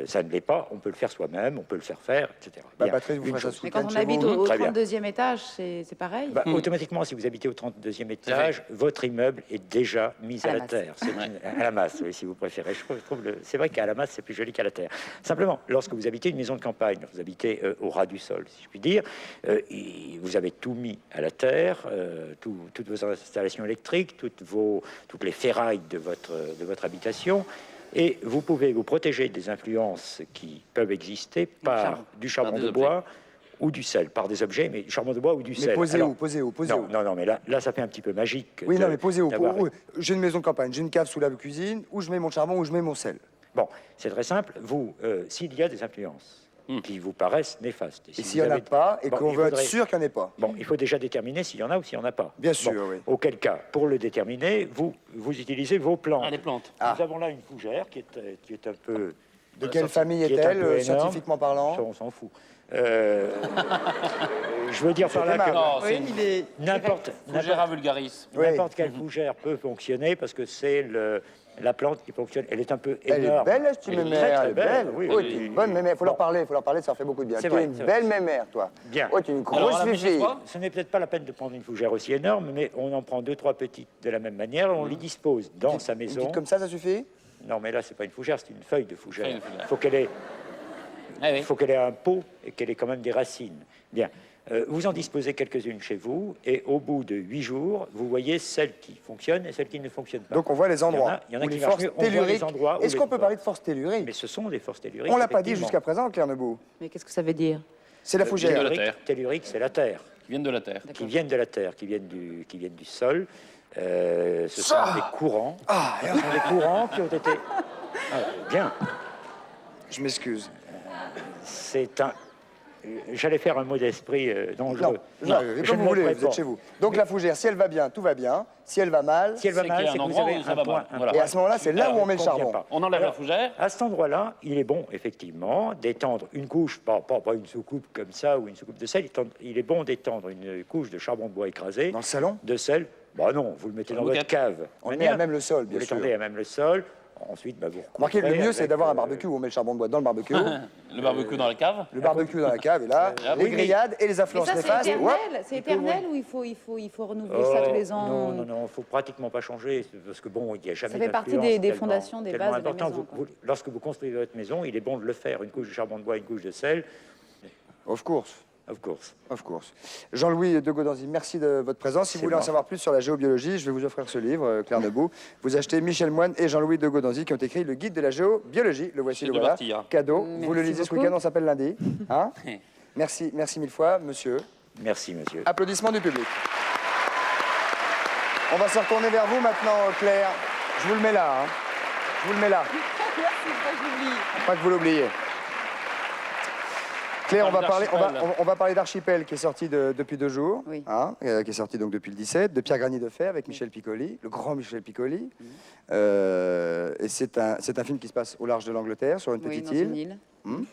Speaker 6: ça ne l'est pas, on peut le faire soi-même, on peut le faire, etc.
Speaker 1: Bah,
Speaker 6: Bien.
Speaker 1: Patrice, vous
Speaker 6: Une
Speaker 1: ferez ça
Speaker 6: chose.
Speaker 1: ce
Speaker 4: Mais quand
Speaker 1: week-end
Speaker 4: on
Speaker 1: chez
Speaker 4: habite
Speaker 1: vous.
Speaker 4: au
Speaker 6: Très bien.
Speaker 4: 32e étage, c'est pareil.
Speaker 6: Bah, automatiquement, si vous habitez au 32e étage, votre immeuble est déjà mis
Speaker 4: À
Speaker 6: à
Speaker 4: la
Speaker 6: la
Speaker 4: masse.
Speaker 6: terre. À la masse, oui, si vous préférez. C'est vrai qu'à la masse, c'est plus joli qu'à la terre. Simplement, lorsque vous habitez une maison de campagne, vous habitez au ras du sol, si je puis dire, vous avez tout mis à la terre, toutes vos installations électriques, toutes les ferrailles de votre habitation. Et vous pouvez vous protéger des influences qui peuvent exister par
Speaker 4: charbon.
Speaker 6: du charbon
Speaker 2: Par des
Speaker 6: de bois ou du sel, par des objets, mais du charbon de bois ou du
Speaker 1: Mais
Speaker 6: sel.
Speaker 1: posez
Speaker 6: Alors,
Speaker 1: où, posez où, posez
Speaker 6: non,
Speaker 1: où.
Speaker 6: non, mais là, ça fait un petit peu magique.
Speaker 1: Oui,
Speaker 6: de-
Speaker 1: non, mais posez où.
Speaker 6: d'avoir-
Speaker 1: J'ai une maison de campagne, j'ai une cave sous la cuisine, où je mets mon charbon, où je mets mon sel.
Speaker 6: Bon, c'est très simple. Vous, s'il y a des influences qui vous paraissent néfastes,
Speaker 1: Et
Speaker 6: si
Speaker 1: s'il
Speaker 6: vous
Speaker 1: n'y en a
Speaker 6: avez-
Speaker 1: pas, et
Speaker 6: Bon,
Speaker 1: qu'on
Speaker 6: il
Speaker 1: veut être
Speaker 6: faudrait-
Speaker 1: sûr qu'il n'y en ait pas.
Speaker 6: Bon, il faut déjà déterminer s'il y en a ou s'il n'y en a pas.
Speaker 1: Bien
Speaker 6: Bon,
Speaker 1: sûr, oui.
Speaker 6: Auquel cas, pour le déterminer, vous utilisez vos plantes.
Speaker 2: Ah, les plantes.
Speaker 6: Nous avons là une fougère qui est un peu...
Speaker 1: De quelle famille
Speaker 6: qui est un
Speaker 1: est-elle,
Speaker 6: peu énorme.
Speaker 1: scientifiquement
Speaker 6: Ça,
Speaker 1: parlant?
Speaker 6: on s'en fout. Je veux dire par là que
Speaker 2: Non, c'est
Speaker 4: il est.
Speaker 6: n'importe
Speaker 2: Fougera vulgaris.
Speaker 1: Oui.
Speaker 6: n'importe quelle fougère peut fonctionner parce que c'est la plante qui fonctionne. Elle est un peu
Speaker 1: Elle est
Speaker 6: énorme.
Speaker 1: belle, la petite
Speaker 6: Elle est
Speaker 1: mémère,
Speaker 6: très,
Speaker 1: elle
Speaker 6: très
Speaker 1: est belle.
Speaker 6: Oui,
Speaker 1: Oh,
Speaker 6: oui,
Speaker 1: t'es
Speaker 6: oui.
Speaker 1: une bonne mémère, faut leur
Speaker 6: Bon.
Speaker 1: parler, ça leur fait beaucoup de bien.
Speaker 6: C'est
Speaker 1: Tu es
Speaker 6: vrai,
Speaker 1: une
Speaker 6: c'est
Speaker 1: belle mémère, toi.
Speaker 6: Bien.
Speaker 1: Oh, tu es une
Speaker 2: Alors,
Speaker 1: grosse
Speaker 2: on la met chez
Speaker 1: fille.
Speaker 2: soi
Speaker 6: Ce n'est peut-être pas la peine de prendre une fougère aussi énorme, mais on en prend 2-3 petites de la même manière. On les dispose dans sa
Speaker 1: Une
Speaker 6: maison.
Speaker 1: petite comme ça suffit?
Speaker 6: Non, mais là, c'est pas une fougère, c'est une feuille de fougère.
Speaker 2: Feuille de fougère.
Speaker 6: Il faut qu'elle ait,
Speaker 2: Ah oui.
Speaker 6: faut qu'elle ait un pot et qu'elle ait quand même des racines. Bien. Vous en disposez quelques-unes chez vous, et au bout de 8 jours, vous voyez celles qui fonctionnent et celles qui ne fonctionnent pas.
Speaker 1: Donc on voit les endroits.
Speaker 6: Il y en a
Speaker 1: où
Speaker 6: qui
Speaker 1: les
Speaker 6: marchent
Speaker 1: forces
Speaker 6: mieux. On voit les
Speaker 1: telluriques.
Speaker 6: endroits où
Speaker 1: Est-ce
Speaker 6: les
Speaker 1: qu'on peut
Speaker 6: forces-
Speaker 1: parler de forces telluriques?
Speaker 6: Mais ce sont des forces telluriques.
Speaker 1: On l'a pas dit
Speaker 6: effectivement.
Speaker 1: jusqu'à présent, Claire Nebout.
Speaker 4: Mais qu'est-ce que ça veut dire?
Speaker 1: C'est la
Speaker 2: de
Speaker 1: fougère.
Speaker 2: la
Speaker 6: Tellurique,
Speaker 2: terre.
Speaker 6: tellurique, c'est la terre.
Speaker 2: Qui viennent de la terre.
Speaker 6: Qui viennent de la terre, qui viennent du sol. Ce sont des courants.
Speaker 1: Ah,
Speaker 6: Ce sont des courants qui ont été... Ah, bien.
Speaker 1: je m'excuse.
Speaker 6: C'est un... J'allais faire un mot d'esprit dangereux.
Speaker 1: Non,
Speaker 6: je
Speaker 1: comme
Speaker 6: ne
Speaker 1: vous
Speaker 6: le
Speaker 1: voulez,
Speaker 6: ferai
Speaker 1: vous êtes
Speaker 6: pas.
Speaker 1: chez vous. Donc la fougère, si elle va bien, tout va bien. Si elle va mal,
Speaker 6: Si elle va
Speaker 2: C'est
Speaker 6: mal,
Speaker 2: qu'il y a
Speaker 6: c'est
Speaker 2: un
Speaker 6: que vous
Speaker 2: endroit
Speaker 6: avez
Speaker 2: où ça
Speaker 6: un
Speaker 2: va
Speaker 6: point.
Speaker 2: pas. Voilà.
Speaker 1: et à ce moment-là, c'est là où on met le
Speaker 6: convient
Speaker 1: charbon.
Speaker 6: pas.
Speaker 2: On enlève la
Speaker 6: Alors,
Speaker 2: fougère.
Speaker 6: À cet endroit-là, il est bon, effectivement, d'étendre une couche, pas une soucoupe comme ça ou une soucoupe de sel, il est bon d'étendre une couche de charbon de bois écrasé,
Speaker 1: Dans le salon,
Speaker 6: de sel. Bah non, vous le mettez
Speaker 2: Dans
Speaker 6: dans
Speaker 2: la
Speaker 6: votre
Speaker 2: moquette.
Speaker 6: cave.
Speaker 1: on le met
Speaker 6: Manière,
Speaker 1: à même le sol,
Speaker 6: Vous
Speaker 1: bien sûr.
Speaker 6: l'étendez à même le sol. Ensuite, bah, vous
Speaker 1: Remarquez, le
Speaker 6: recouvrez
Speaker 1: mieux, c'est
Speaker 6: avec,
Speaker 1: d'avoir un barbecue où on met le charbon de bois dans le barbecue,
Speaker 2: Le barbecue dans la cave.
Speaker 1: le barbecue dans la cave, et là,
Speaker 2: Ah
Speaker 1: les
Speaker 2: oui, mais-
Speaker 1: grillades et les
Speaker 4: Mais
Speaker 1: influences
Speaker 4: ça, c'est
Speaker 1: néfastes.
Speaker 4: éternel.
Speaker 1: hop,
Speaker 4: C'est éternel ou il faut renouveler
Speaker 6: Oh,
Speaker 4: ça tous les ans?
Speaker 6: Non, faut pratiquement pas changer, parce que bon, il n'y a jamais
Speaker 4: Ça fait partie
Speaker 6: d'influence
Speaker 4: des
Speaker 6: tellement-
Speaker 4: fondations, des
Speaker 6: tellement
Speaker 4: bases de la
Speaker 6: importantes.
Speaker 4: maison, quoi.
Speaker 6: Lorsque vous construisez votre maison, il est bon de le faire, une couche de charbon de bois, une couche de sel,
Speaker 1: Of course.
Speaker 6: of course.
Speaker 1: Of course. Jean-Louis de Gaudanzy, merci de votre présence. Si vous
Speaker 6: C'est
Speaker 1: voulez en
Speaker 6: moi.
Speaker 1: savoir plus sur la géobiologie, je vais vous offrir ce livre, Claire Nebout. Vous achetez Michel Moine et Jean-Louis de Gaudanzy qui ont écrit le guide de la géobiologie. Le voici,
Speaker 2: Chez
Speaker 1: le
Speaker 2: De
Speaker 1: voilà.
Speaker 2: Bartilla.
Speaker 1: Cadeau.
Speaker 4: Merci
Speaker 1: Vous le lisez ce
Speaker 4: beaucoup.
Speaker 1: week-end, on s'appelle lundi. Hein merci mille fois, monsieur.
Speaker 6: Merci, monsieur.
Speaker 1: Applaudissements du public. On va se retourner vers vous maintenant, Claire. Je vous le mets là. Hein. Je vous le mets là. Pas que vous l'oubliez. Claire, on va parler, on va parler d'Archipel qui est sorti depuis 2 jours,
Speaker 4: Oui.
Speaker 1: hein, qui est sorti donc depuis le 17, de Pierre Granier de Fer avec Michel Piccoli, le grand Michel Piccoli. Et c'est un film qui se passe au large de l'Angleterre, sur une
Speaker 4: Oui,
Speaker 1: petite
Speaker 4: dans
Speaker 1: île,
Speaker 4: une île.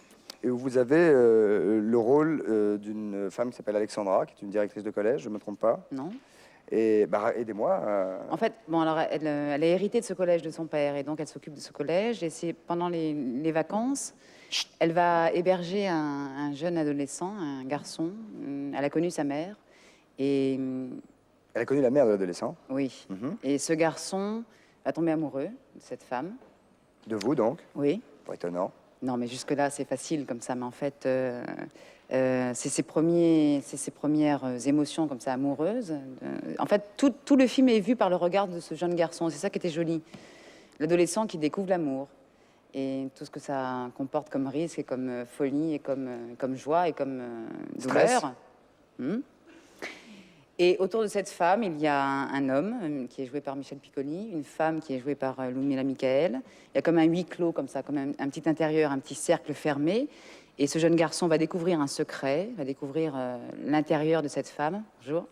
Speaker 1: et où vous avez le rôle d'une femme qui s'appelle Alexandra, qui est une directrice de collège, je ne me trompe pas.
Speaker 4: Non.
Speaker 1: Et bah, aidez-moi.
Speaker 4: En fait, bon, alors, elle a hérité de ce collège de son père et donc elle s'occupe de ce collège. Et c'est pendant les vacances, elle va héberger un jeune adolescent, un garçon. Elle a connu sa mère. Et
Speaker 1: Elle a connu la mère de l'adolescent.
Speaker 4: oui.
Speaker 1: Mhm.
Speaker 4: Et ce garçon va tomber amoureux de cette femme.
Speaker 1: De vous, donc.
Speaker 4: Oui.
Speaker 1: Pas étonnant.
Speaker 4: Non, mais jusque-là, c'est facile comme ça. Mais en fait, c'est ses premières émotions comme ça amoureuses. En fait, tout le film est vu par le regard de ce jeune garçon. C'est ça qui était joli. L'adolescent qui découvre l'amour. et tout ce que ça comporte comme risque et comme folie et comme joie et comme
Speaker 1: Stress.
Speaker 4: douleur. Et autour de cette femme, il y a un homme qui est joué par Michel Piccoli, une femme qui est jouée par Lumila Michael. Il y a comme un huis clos, comme ça, comme un petit intérieur, un petit cercle fermé. Et ce jeune garçon va découvrir un secret, va découvrir l'intérieur de cette femme. Bonjour.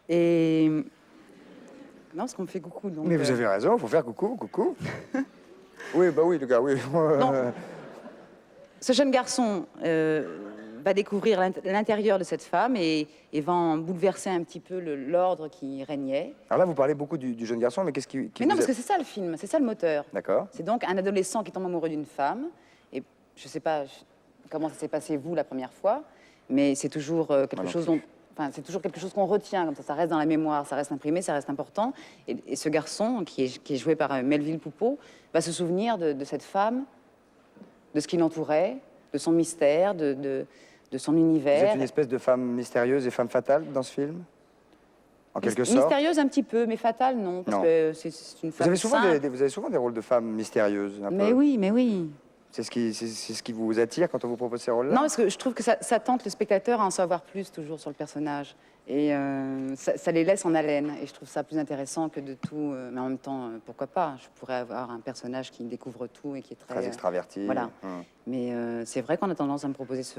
Speaker 4: Et... Non, parce qu'on me fait coucou. Donc,
Speaker 1: Mais vous avez raison, il faut faire coucou, coucou. Oui, bah oui, le gars, oui.
Speaker 4: Non. Ce jeune garçon va découvrir l'intérieur de cette femme et va en bouleverser un petit peu l'ordre qui régnait.
Speaker 1: Alors là, vous parlez beaucoup du jeune garçon, mais qu'est-ce qui
Speaker 4: Mais non,
Speaker 1: vous
Speaker 4: parce
Speaker 1: a-
Speaker 4: que c'est ça le film, c'est ça le moteur.
Speaker 1: D'accord.
Speaker 4: C'est donc un adolescent qui tombe amoureux d'une femme. Et je ne sais pas comment ça s'est passé, vous, la première fois, mais c'est toujours quelque chose dont... Enfin, c'est toujours quelque chose qu'on retient, comme ça reste dans la mémoire, ça reste imprimé, ça reste important. Et ce garçon, qui est joué par Melville Poupeau, va se souvenir de cette femme, de ce qui l'entourait, de son mystère, de son
Speaker 1: Vous
Speaker 4: univers.
Speaker 1: êtes une espèce de femme mystérieuse et femme fatale dans ce film? En quelque sorte.
Speaker 4: Mystérieuse un petit peu, mais fatale, non, parce
Speaker 1: Non.
Speaker 4: que c'est une
Speaker 1: Vous
Speaker 4: femme
Speaker 1: avez, souvent
Speaker 4: simple.
Speaker 1: vous avez souvent des rôles de femmes mystérieuses. Un
Speaker 4: Mais
Speaker 1: peu.
Speaker 4: oui, mais oui.
Speaker 1: C'est ce qui vous attire quand on vous propose ces rôles-là?
Speaker 4: Non, parce que je trouve que ça tente le spectateur à en savoir plus toujours sur le personnage. Et ça les laisse en haleine. Et je trouve ça plus intéressant que de tout. Mais en même temps, pourquoi pas? Je pourrais avoir un personnage qui découvre tout et qui est très...
Speaker 1: Très extraverti.
Speaker 4: voilà.
Speaker 1: Hum.
Speaker 4: Mais c'est vrai qu'on a tendance à me proposer ce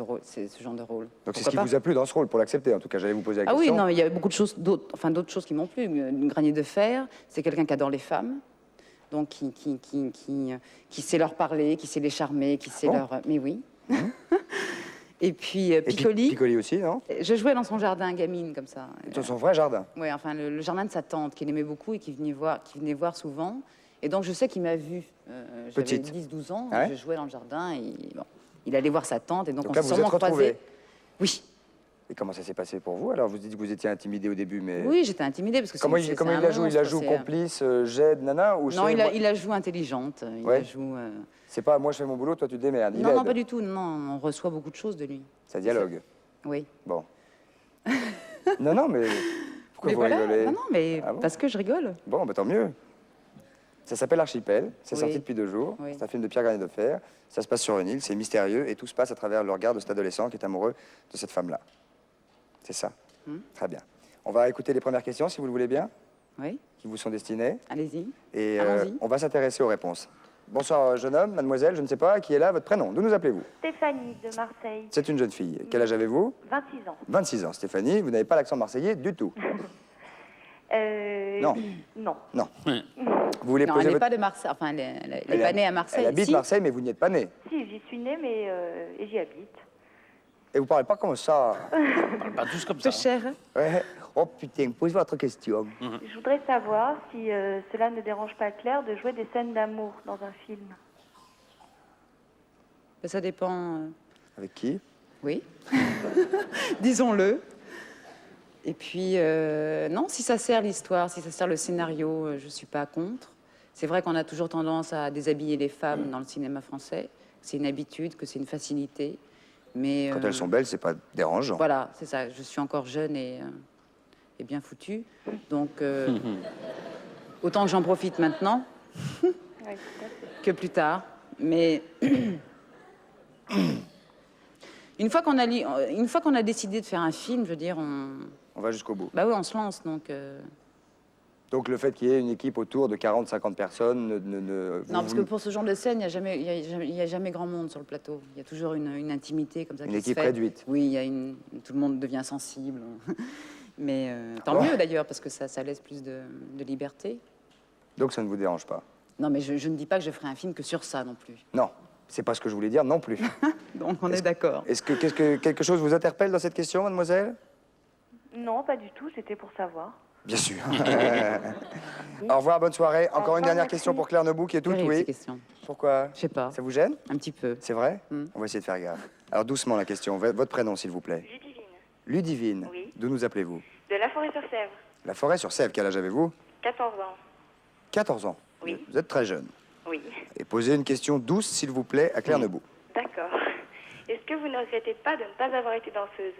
Speaker 4: genre de rôle.
Speaker 1: Donc c'est ce
Speaker 4: Pourquoi
Speaker 1: qui
Speaker 4: pas?
Speaker 1: vous a plu dans ce rôle, pour l'accepter en tout cas. J'allais vous poser la
Speaker 4: Ah oui,
Speaker 1: question.
Speaker 4: non, il y a beaucoup de choses, d'autres choses qui m'ont plu. Une Granier de fer, c'est quelqu'un qui adore les femmes, donc qui sait leur parler, qui sait les charmer, qui sait
Speaker 1: bon
Speaker 4: leur... Mais oui. Et puis
Speaker 1: Et Pi-
Speaker 4: Piccoli,
Speaker 1: Piccoli aussi, non?
Speaker 4: je jouais dans son jardin, gamine, comme ça.
Speaker 1: Dans son vrai jardin.
Speaker 4: Ouais, enfin, le jardin de sa tante, qu'il aimait beaucoup et qui venait voir souvent. Et donc, je sais qu'il m'a vue. J'avais
Speaker 1: Petite.
Speaker 4: 10-12 ans,
Speaker 1: Ah ouais
Speaker 4: je jouais dans le jardin et bon, il allait voir sa tante. Et donc,
Speaker 1: Donc
Speaker 4: on
Speaker 1: là,
Speaker 4: s'est
Speaker 1: vous êtes
Speaker 4: sûrement
Speaker 1: retrouvés.
Speaker 4: croisés. Oui.
Speaker 1: Et comment ça s'est passé pour vous? Alors vous dites que vous étiez intimidé au début, mais
Speaker 4: Oui, j'étais intimidée parce que
Speaker 1: comment
Speaker 4: c'est
Speaker 1: comment
Speaker 4: un
Speaker 1: il la joue? Il la
Speaker 4: monstre,
Speaker 1: joue
Speaker 4: c'est-
Speaker 1: complice, Jed, nana ou
Speaker 4: Non,
Speaker 1: c'est-
Speaker 4: il la joue intelligente. Il
Speaker 1: Ouais.
Speaker 4: la joue.
Speaker 1: C'est pas moi je fais mon boulot, toi tu te démerdes. Il
Speaker 4: Non, non,
Speaker 1: aide.
Speaker 4: pas du tout. Non, on reçoit beaucoup de choses de lui.
Speaker 1: Ça dialogue.
Speaker 4: Oui.
Speaker 1: Bon. Non, non, mais pourquoi
Speaker 4: Mais
Speaker 1: vous
Speaker 4: voilà.
Speaker 1: rigolez?
Speaker 4: Non, non, mais
Speaker 1: Ah bon
Speaker 4: parce que je rigole.
Speaker 1: Bon, bah, tant mieux. Ça s'appelle Archipel, c'est
Speaker 4: Oui.
Speaker 1: sorti depuis 2 jours.
Speaker 4: Oui.
Speaker 1: C'est un film de Pierre Granier de Fer. Ça se passe sur une île, c'est mystérieux et tout se passe à travers le regard de cet adolescent qui est amoureux de cette femme-là. C'est ça. Très bien. On va écouter les premières questions, si vous le voulez bien,
Speaker 4: Oui.
Speaker 1: qui vous sont destinées.
Speaker 4: Allez-y.
Speaker 1: Et
Speaker 4: Allons-y.
Speaker 1: on va s'intéresser aux réponses. Bonsoir, jeune homme, mademoiselle, je ne sais pas, qui est là, votre prénom? D'où nous appelez-vous?
Speaker 7: Stéphanie de Marseille,
Speaker 1: C'est une jeune fille. Quel âge avez-vous?
Speaker 7: 26 ans.
Speaker 1: 26 ans. Stéphanie, vous n'avez pas l'accent marseillais du tout. Non.
Speaker 7: Non.
Speaker 1: Non. Vous voulez
Speaker 4: Non,
Speaker 1: poser
Speaker 4: elle n'est
Speaker 1: votre...
Speaker 4: pas de Marseille. Enfin, elle n'est
Speaker 1: Elle
Speaker 4: pas
Speaker 1: a-
Speaker 4: née à Marseille.
Speaker 1: Elle habite
Speaker 4: Si.
Speaker 1: Marseille, mais vous n'y êtes pas né.
Speaker 7: Si, j'y suis née, mais et j'y habite.
Speaker 1: Et vous parlez pas comme ça.
Speaker 2: On parle pas tous comme ça.
Speaker 4: Peu cher.
Speaker 1: Ouais. Oh putain, posez votre question.
Speaker 7: Je voudrais savoir si cela ne dérange pas Claire de jouer des scènes d'amour dans un film.
Speaker 4: Ça dépend.
Speaker 1: Avec qui?
Speaker 4: Oui. Disons-le. Et puis, non, si ça sert l'histoire, si ça sert le scénario, je ne suis pas contre. C'est vrai qu'on a toujours tendance à déshabiller les femmes dans le cinéma français. C'est une habitude, que c'est une facilité. Mais,
Speaker 1: Quand elles sont belles, c'est pas dérangeant.
Speaker 4: Voilà, c'est ça. Je suis encore jeune et bien foutue. Donc, autant que j'en profite maintenant
Speaker 7: Oui, tout à fait.
Speaker 4: que plus tard. Mais une fois qu'on a décidé de faire un film, je veux dire,
Speaker 1: On va jusqu'au bout.
Speaker 4: bah oui, on se lance.
Speaker 1: Donc le fait qu'il y ait une équipe autour de 40-50 personnes
Speaker 4: Non, parce que pour ce genre de scène, il n'y a jamais grand monde sur le plateau. Il y a toujours une intimité comme ça
Speaker 1: Une
Speaker 4: qui se
Speaker 1: équipe
Speaker 4: fait.
Speaker 1: réduite.
Speaker 4: Oui, tout le monde devient sensible. Mais tant
Speaker 1: bon
Speaker 4: mieux d'ailleurs, parce que ça laisse plus de liberté.
Speaker 1: Donc ça ne vous dérange pas?
Speaker 4: Non, mais je ne dis pas que je ferai un film que sur ça non plus.
Speaker 1: Non, c'est pas ce que je voulais dire non plus.
Speaker 4: Donc on est d'accord.
Speaker 1: Est-ce que quelque chose vous interpelle dans cette question, mademoiselle?
Speaker 7: Non, pas du tout, c'était pour savoir.
Speaker 1: Bien sûr. Au revoir, bonne soirée. Encore
Speaker 7: revoir,
Speaker 1: une dernière
Speaker 7: merci.
Speaker 1: question pour Claire Nebou qui est toute
Speaker 4: Terrible, ces
Speaker 1: oui.
Speaker 4: questions.
Speaker 1: Pourquoi?
Speaker 4: Je sais pas,
Speaker 1: Ça vous gêne?
Speaker 4: un petit peu.
Speaker 1: C'est vrai?
Speaker 4: Mm.
Speaker 1: On va essayer de faire gaffe. Alors doucement la question. Votre prénom, s'il vous plaît.
Speaker 7: Ludivine,
Speaker 1: Ludivine.
Speaker 7: Oui.
Speaker 1: D'où nous appelez-vous?
Speaker 7: de la Forêt-sur-Sèvre,
Speaker 1: La Forêt-sur-Sèvre. Quel âge avez-vous?
Speaker 7: 14 ans.
Speaker 1: 14 ans.
Speaker 7: Oui.
Speaker 1: Vous êtes très jeune.
Speaker 7: Oui,
Speaker 1: Et posez une question douce, s'il vous plaît, à Claire Nebou.
Speaker 7: d'accord. Est-ce que vous ne regrettez pas de ne pas avoir été danseuse?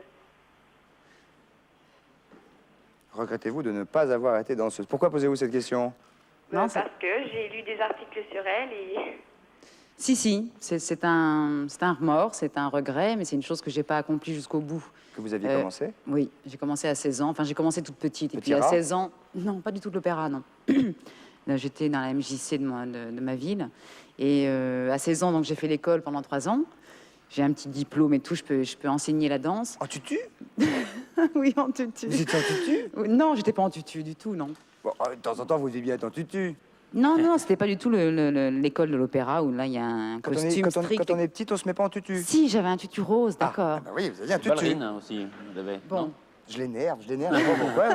Speaker 1: Regrettez-vous de ne pas avoir été danseuse? Pourquoi posez-vous cette question?
Speaker 4: Non,
Speaker 7: Parce que j'ai lu des articles sur elle et
Speaker 4: Si, c'est un remords, c'est un regret, mais c'est une chose que j'ai pas accomplie jusqu'au bout.
Speaker 1: Que vous aviez commencé.
Speaker 4: Oui, j'ai commencé à 16 ans. Enfin, j'ai commencé toute petite. Et
Speaker 1: Petit
Speaker 4: puis à
Speaker 1: rat
Speaker 4: 16 ans, non, pas du tout de l'opéra, non. Là, j'étais dans la MJC de ma ville. Et à 16 ans, donc j'ai fait l'école pendant 3 ans. J'ai un petit diplôme et tout, je peux enseigner la danse.
Speaker 1: En tutu?
Speaker 4: Oui, en tutu.
Speaker 1: Vous étiez en tutu?
Speaker 4: Non, j'étais pas en tutu du tout, non.
Speaker 1: Bon, de temps en temps, vous deviez être en tutu.
Speaker 4: Non, c'était pas du tout l'école de l'opéra où là, il y a un costume strict.
Speaker 1: Quand on est petite, on se met pas en tutu.
Speaker 4: Si, j'avais un tutu rose, d'accord.
Speaker 1: Ah, bah oui, vous aviez un tutu.
Speaker 2: Ballerine hein, aussi, vous avez.
Speaker 4: Bon.
Speaker 2: non
Speaker 1: Je l'énerve, je sais pas pourquoi.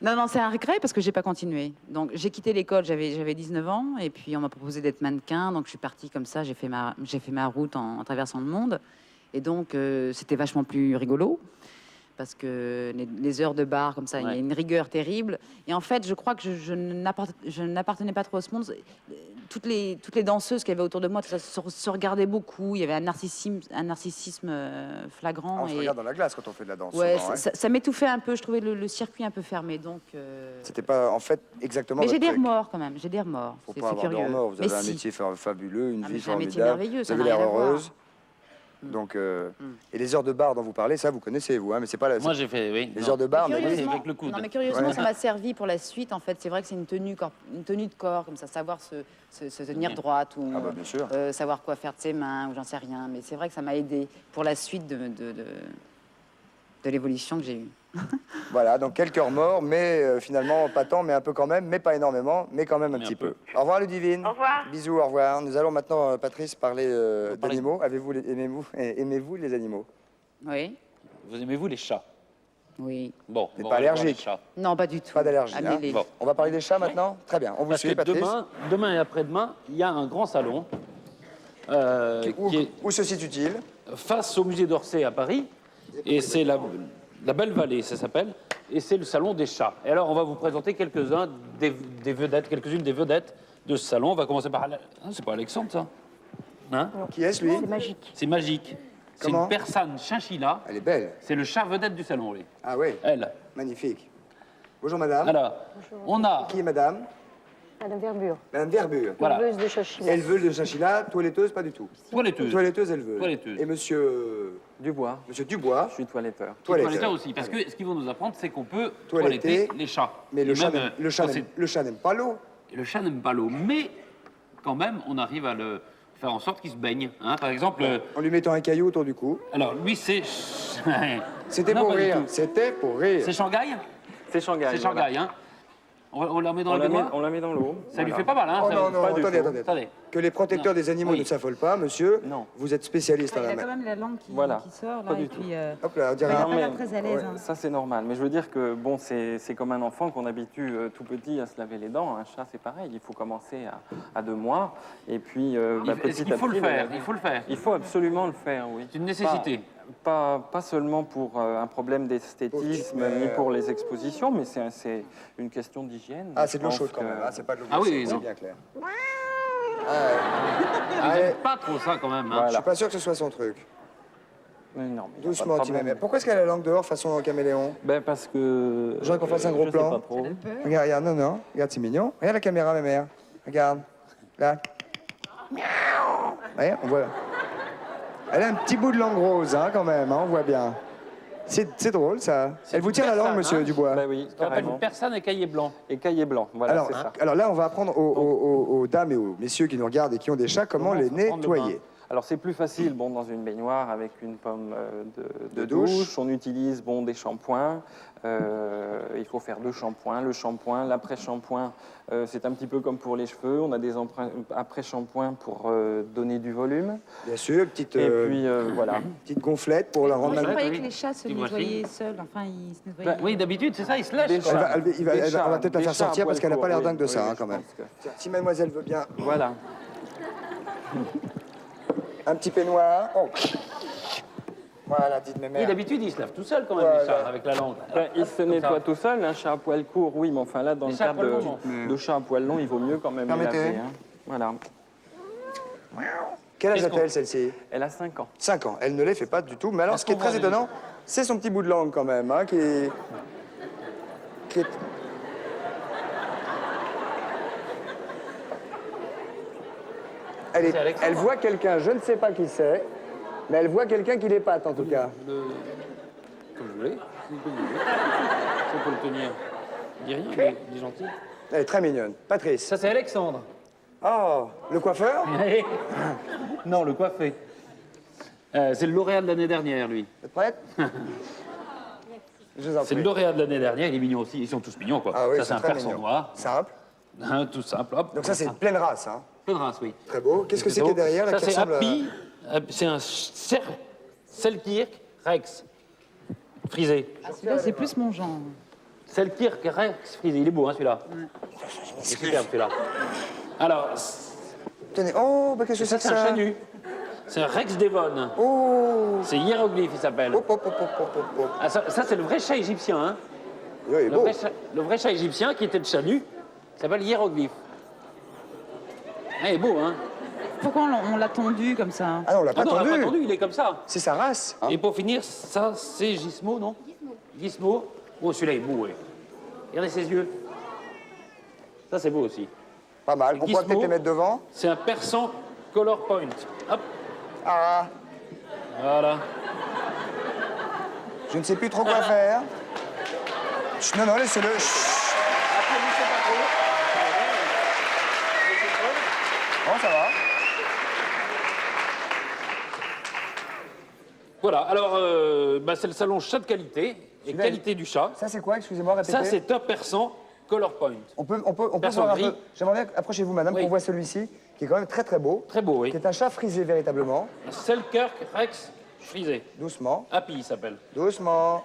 Speaker 4: Non, c'est un regret parce que j'ai pas continué. Donc j'ai quitté l'école, j'avais 19 ans, et puis on m'a proposé d'être mannequin, donc je suis partie comme ça, j'ai fait ma route en traversant le monde, et donc c'était vachement plus rigolo parce que les heures de bar comme ça, il y a
Speaker 2: Ouais.
Speaker 4: une rigueur terrible. Et en fait, je crois que je n'appartenais pas trop à ce monde. Toutes les danseuses qu'il y avait autour de moi, ça se regardait beaucoup. Il y avait un narcissisme flagrant.
Speaker 1: On se regarde dans la glace quand on fait de la danse.
Speaker 4: Ouais,
Speaker 1: souvent, hein.
Speaker 4: ça m'étouffait un peu. Je trouvais le circuit un peu fermé. Donc,
Speaker 1: C'était pas, en fait, exactement
Speaker 4: mais j'ai
Speaker 1: votre
Speaker 4: des
Speaker 1: truc.
Speaker 4: remords quand même. J'ai des remords.
Speaker 1: Faut
Speaker 4: C'est
Speaker 1: pas avoir de
Speaker 4: curieux.
Speaker 1: remords. Vous
Speaker 4: Mais
Speaker 1: avez un
Speaker 4: si.
Speaker 1: métier fabuleux, une
Speaker 4: Ah, mais
Speaker 1: vie
Speaker 4: c'est un métier
Speaker 1: formidable.
Speaker 4: merveilleux, ça
Speaker 1: Vous avez
Speaker 4: n'a
Speaker 1: l'air
Speaker 4: rien à voir.
Speaker 1: heureuse. Donc, et les heures de bar dont vous parlez, ça, vous connaissez, vous, hein, mais c'est pas la...
Speaker 2: Moi, j'ai fait, oui.
Speaker 1: les
Speaker 2: non.
Speaker 1: heures de bar, mais
Speaker 2: curieusement- avec le coude.
Speaker 4: Non, mais curieusement,
Speaker 1: Ouais.
Speaker 4: ça m'a servi pour la suite. En fait, c'est vrai que c'est une tenue de corps, comme ça, savoir se tenir
Speaker 2: Oui.
Speaker 4: droite ou
Speaker 1: Ah bah, bien sûr.
Speaker 4: savoir quoi faire de ses mains ou j'en sais rien. Mais c'est vrai que ça m'a aidé pour la suite de l'évolution que j'ai eue.
Speaker 1: Voilà, donc quelques remords, mais finalement, pas tant, mais un peu quand même, mais pas énormément, mais quand même un
Speaker 2: Mais
Speaker 1: petit
Speaker 2: un peu.
Speaker 1: peu. Au revoir, Ludivine.
Speaker 7: Au revoir.
Speaker 1: Bisous, au revoir. Nous allons maintenant, Patrice, parler
Speaker 2: parler-
Speaker 1: d'animaux. Aimez-vous les animaux?
Speaker 4: Oui,
Speaker 2: Vous aimez-vous les chats?
Speaker 4: oui.
Speaker 2: Bon,
Speaker 1: Vous n'êtes
Speaker 2: bon,
Speaker 1: pas
Speaker 2: on va voir
Speaker 1: allergique?
Speaker 2: les chats.
Speaker 4: Non, pas du tout.
Speaker 1: Pas d'allergie, hein?
Speaker 4: Amenez-les.
Speaker 2: Bon.
Speaker 1: On va parler des chats maintenant? Très bien, on vous
Speaker 2: Parce que
Speaker 1: suit, Patrice.
Speaker 2: demain et après-demain, il y a un grand salon qui est
Speaker 1: Où se situe-t-il?
Speaker 2: face au musée d'Orsay à Paris. Et c'est la Belle Vallée, ça s'appelle. Et c'est le salon des chats. Et alors, on va vous présenter quelques-unes des vedettes de ce salon. On va commencer par... Ah, c'est pas Alexandre, ça? Hein?
Speaker 1: Qui est-ce, lui?
Speaker 2: C'est magique. C'est
Speaker 1: Comment
Speaker 2: une persane chinchilla.
Speaker 1: Elle est belle.
Speaker 2: C'est le chat vedette du salon, oui.
Speaker 1: Ah oui,
Speaker 2: Elle.
Speaker 1: magnifique. Bonjour, madame.
Speaker 2: Alors, on a...
Speaker 1: Qui est madame?
Speaker 8: Madame Verbure,
Speaker 1: Madame Verbure.
Speaker 2: Voilà.
Speaker 8: éleveuse de Chachila.
Speaker 1: Éleveuse de chinchilla, toiletteuse, pas du tout.
Speaker 2: Toiletteuse.
Speaker 1: Toiletteuse, éleveuse.
Speaker 2: Toiletteuse.
Speaker 1: Et monsieur...
Speaker 9: Dubois,
Speaker 1: Monsieur Dubois,
Speaker 9: je suis toiletteur.
Speaker 2: Toiletteur aussi. Parce que ce qu'ils vont nous apprendre, c'est qu'on peut
Speaker 1: Toiletter.
Speaker 2: toiletter les chats.
Speaker 1: Mais
Speaker 2: Et
Speaker 1: le chat
Speaker 2: même,
Speaker 1: n'aime- le chat
Speaker 2: quand
Speaker 1: n'aime le chat n'aime pas l'eau.
Speaker 2: le chat n'aime pas l'eau. Mais, quand même, on arrive à le faire en sorte qu'il se baigne. Hein. Par exemple,
Speaker 1: En lui mettant un caillou autour du cou.
Speaker 2: alors, lui, c'est...
Speaker 1: C'était
Speaker 2: Non,
Speaker 1: pour
Speaker 2: pas du
Speaker 1: rire.
Speaker 2: tout.
Speaker 1: C'était pour rire.
Speaker 2: C'est Shanghai?
Speaker 9: C'est Shanghai.
Speaker 2: C'est Shanghai, hein. On la met dans
Speaker 9: On
Speaker 2: la
Speaker 9: la met,
Speaker 2: baignoire.
Speaker 9: on la met dans l'eau.
Speaker 2: Ça lui
Speaker 9: Voilà.
Speaker 2: fait pas mal, hein.
Speaker 1: Oh
Speaker 2: ça-
Speaker 1: non, non,
Speaker 9: pas du
Speaker 1: attendez,
Speaker 9: tout.
Speaker 1: attendez.
Speaker 2: Attendez.
Speaker 1: Que les protecteurs
Speaker 2: Non.
Speaker 1: des animaux
Speaker 2: Oui.
Speaker 1: ne s'affolent pas, monsieur.
Speaker 9: Non.
Speaker 1: Vous êtes spécialiste en
Speaker 5: Il
Speaker 1: la
Speaker 5: a quand
Speaker 1: main.
Speaker 5: même la langue
Speaker 9: Voilà.
Speaker 5: qui sort,
Speaker 9: Pas
Speaker 5: là,
Speaker 9: du
Speaker 5: et
Speaker 9: tout.
Speaker 5: puis...
Speaker 1: Hop là, on dirait
Speaker 5: Il n'a
Speaker 1: un-
Speaker 5: pas l'air
Speaker 9: mais-
Speaker 5: très à l'aise. hein.
Speaker 9: Ça, c'est normal. Mais je veux dire que, bon, c'est comme un enfant qu'on habitue tout petit à se laver les dents. Un chat, c'est pareil. Il faut commencer à 2 mois. Et puis,
Speaker 2: Est-ce qu'il faut le faire? Il faut le faire.
Speaker 9: Il faut absolument le faire, oui.
Speaker 2: C'est une nécessité.
Speaker 9: Pas seulement pour un problème d'esthétisme ni pour les expositions, mais c'est une question d'hygiène.
Speaker 1: Ah,
Speaker 9: Je
Speaker 1: c'est de l'eau
Speaker 9: pense
Speaker 1: chaude quand
Speaker 9: que-
Speaker 1: même. Ah, c'est pas de l'eau
Speaker 2: Ah oui,
Speaker 1: glacée, c'est
Speaker 2: non.
Speaker 1: bien clair.
Speaker 2: Ils
Speaker 1: Allez.
Speaker 2: aiment pas trop ça, quand même. Hein.
Speaker 1: Je
Speaker 9: Voilà.
Speaker 1: suis pas sûr que ce soit son truc.
Speaker 9: Mais non, mais y a pas de
Speaker 1: Doucement, petit
Speaker 9: problème.
Speaker 1: mémé. Pourquoi est-ce qu'elle a la langue dehors façon caméléon?
Speaker 9: Ben parce que.
Speaker 1: Je voudrais qu'on fasse un gros
Speaker 9: je sais
Speaker 1: plan.
Speaker 9: pas trop.
Speaker 1: Regarde, regarde, non, non. Regarde, c'est mignon. Regarde la caméra, ma mère. Regarde. Là. Ouais, on voit. Elle a un petit bout de langue rose, hein, quand même, hein, on voit bien. C'est drôle, ça. Elle vous
Speaker 2: une
Speaker 1: tient la langue,
Speaker 2: personne,
Speaker 1: monsieur
Speaker 2: hein.
Speaker 1: Dubois.
Speaker 9: Ben oui,
Speaker 2: On appelle
Speaker 9: carrément.
Speaker 2: une personne à cahier blanc.
Speaker 9: Et cahier blanc, voilà,
Speaker 1: Alors,
Speaker 9: c'est ça.
Speaker 1: alors là, on va apprendre aux dames et aux messieurs qui nous regardent et qui ont des chats comment les
Speaker 2: prendre le
Speaker 1: nettoyer.
Speaker 9: Alors c'est plus facile bon, dans une baignoire avec une pomme de
Speaker 1: De douche.
Speaker 9: douche. On utilise bon, des shampoings. Il faut faire 2 shampoings. Le shampoing, l'après-shampoing, c'est un petit peu comme pour les cheveux. On a des après-shampoings pour donner du volume.
Speaker 1: Bien sûr, petite,
Speaker 9: Et puis voilà.
Speaker 1: petite gonflette pour la rendre...
Speaker 4: Moi, je
Speaker 2: Ouais,
Speaker 4: croyais
Speaker 2: oui.
Speaker 4: que les chats se
Speaker 2: Du
Speaker 4: nettoyaient
Speaker 2: brushing.
Speaker 4: seuls. Enfin, ils se nettoyaient.
Speaker 2: Oui, d'habitude, c'est ça, ils se lèchent.
Speaker 9: Des
Speaker 2: quoi.
Speaker 9: chats.
Speaker 1: On va peut-être la
Speaker 9: Des
Speaker 1: faire
Speaker 9: chats à
Speaker 1: sortir parce
Speaker 9: poil
Speaker 1: qu'elle n'a pas l'air
Speaker 9: court,
Speaker 1: dingue de
Speaker 9: oui,
Speaker 1: ça,
Speaker 9: oui,
Speaker 1: hein,
Speaker 9: je
Speaker 1: quand même.
Speaker 9: pense que-
Speaker 1: Tiens, si mademoiselle veut bien
Speaker 9: Voilà.
Speaker 1: un petit peignoir. Oh. Voilà, dites mes
Speaker 2: Oui,
Speaker 1: mères.
Speaker 2: d'habitude, ils se lavent tout seuls, quand même,
Speaker 1: Voilà.
Speaker 2: les chats, avec la langue.
Speaker 9: Ben, il se nettoie tout seul, un chat à poil court, oui, mais enfin là, dans
Speaker 2: Les
Speaker 9: le
Speaker 2: chats à
Speaker 9: cadre
Speaker 2: poil long,
Speaker 9: de chat à poil long, il vaut mieux quand même les
Speaker 1: Permettez.
Speaker 9: laver. Hein. Voilà.
Speaker 1: Quel âge
Speaker 2: Qu'est-ce qu'on-
Speaker 1: a-t-elle, celle-ci?
Speaker 9: Elle a 5 ans.
Speaker 1: 5 ans. Elle ne les fait pas du tout. Mais alors,
Speaker 2: Est-ce
Speaker 1: ce qui est
Speaker 2: qu'on
Speaker 1: très
Speaker 2: voit
Speaker 1: étonnant, c'est son petit bout de langue, quand même, hein, qui est...
Speaker 2: C'est Alexandre.
Speaker 1: elle voit quelqu'un, je ne sais pas qui c'est, mais elle voit quelqu'un qui l'épate en tout cas.
Speaker 2: Comme vous voulez. C'est comme vous voulez. C'est pour le tenir. Dis rien, il est gentil.
Speaker 1: Elle est très mignonne. Patrice.
Speaker 2: Ça, c'est Alexandre.
Speaker 1: Oh, le coiffeur?
Speaker 2: Non, le coiffé. C'est le lauréat de l'année dernière, lui.
Speaker 1: Vous êtes prête? Je vous en
Speaker 2: C'est
Speaker 1: prie.
Speaker 2: le lauréat de l'année dernière, il est mignon aussi. Ils sont tous mignons, quoi.
Speaker 1: Ah oui,
Speaker 2: ça, c'est un
Speaker 1: très
Speaker 2: persan
Speaker 1: mignon.
Speaker 2: noir.
Speaker 1: Simple.
Speaker 2: Hein, tout simple, hop.
Speaker 1: Donc ça, c'est pleine race, hein.
Speaker 2: Plein de race, oui.
Speaker 1: Très beau. Qu'est-ce que c'est qu'il y a derrière, là,
Speaker 2: Ça,
Speaker 1: qui
Speaker 2: c'est
Speaker 1: ressemble à-
Speaker 2: Happy. C'est un Selkirk Rex frisé.
Speaker 4: Ah, celui-là, c'est plus mon genre.
Speaker 2: Selkirk Rex frisé. Il est beau, hein, celui-là. Il est superbe, celui-là. Alors,
Speaker 1: Tenez. Oh, bah qu'est-ce que
Speaker 2: ça,
Speaker 1: c'est
Speaker 2: c'est
Speaker 1: que
Speaker 2: un
Speaker 1: ça?
Speaker 2: chanu. C'est un Rex Devon.
Speaker 1: Oh.
Speaker 2: C'est hiéroglyphe, il s'appelle.
Speaker 1: Hop, hop, hop, hop, hop, hop, hop.
Speaker 2: Ah, ça, c'est le vrai chat égyptien, hein.
Speaker 1: Oui, il est beau.
Speaker 2: Le vrai chat égyptien qui était le chat nu s'appelle hiéroglyphe. Ah, il est beau, hein.
Speaker 4: Pourquoi on l'a tondu comme ça?
Speaker 1: Ah non, on l'a
Speaker 2: Ah
Speaker 1: pas
Speaker 2: non, on l'a
Speaker 1: tendu.
Speaker 2: pas tendu, il est comme ça.
Speaker 1: C'est sa race. Hein.
Speaker 2: Et pour finir, ça, c'est Gizmo, non? Gizmo. Oh, celui-là est beau, oui. Regardez ses yeux. Ça, c'est beau aussi.
Speaker 1: Pas mal. On pourra
Speaker 2: Gizmo.
Speaker 1: peut-être les mettre devant.
Speaker 2: C'est un persan color point. Hop,
Speaker 1: Ah,
Speaker 2: voilà.
Speaker 1: je ne sais plus trop quoi faire. Chut, non, non, laissez-le. Chut. Bon, ça va.
Speaker 2: Voilà, alors, c'est le salon chat de qualité et
Speaker 1: Celui-là,
Speaker 2: qualité du chat.
Speaker 1: Ça, c'est quoi? Excusez-moi, répétez.
Speaker 2: Ça, c'est un persan color point.
Speaker 1: On peut
Speaker 2: Persan
Speaker 1: voir un
Speaker 2: gris.
Speaker 1: peu. J'aimerais bien, approchez-vous, madame,
Speaker 2: Oui.
Speaker 1: qu'on voit celui-ci, qui est quand même très très beau.
Speaker 2: Très beau, oui.
Speaker 1: Qui est un chat frisé véritablement.
Speaker 2: Selkirk Rex frisé.
Speaker 1: Doucement,
Speaker 2: Happy, il s'appelle.
Speaker 1: doucement.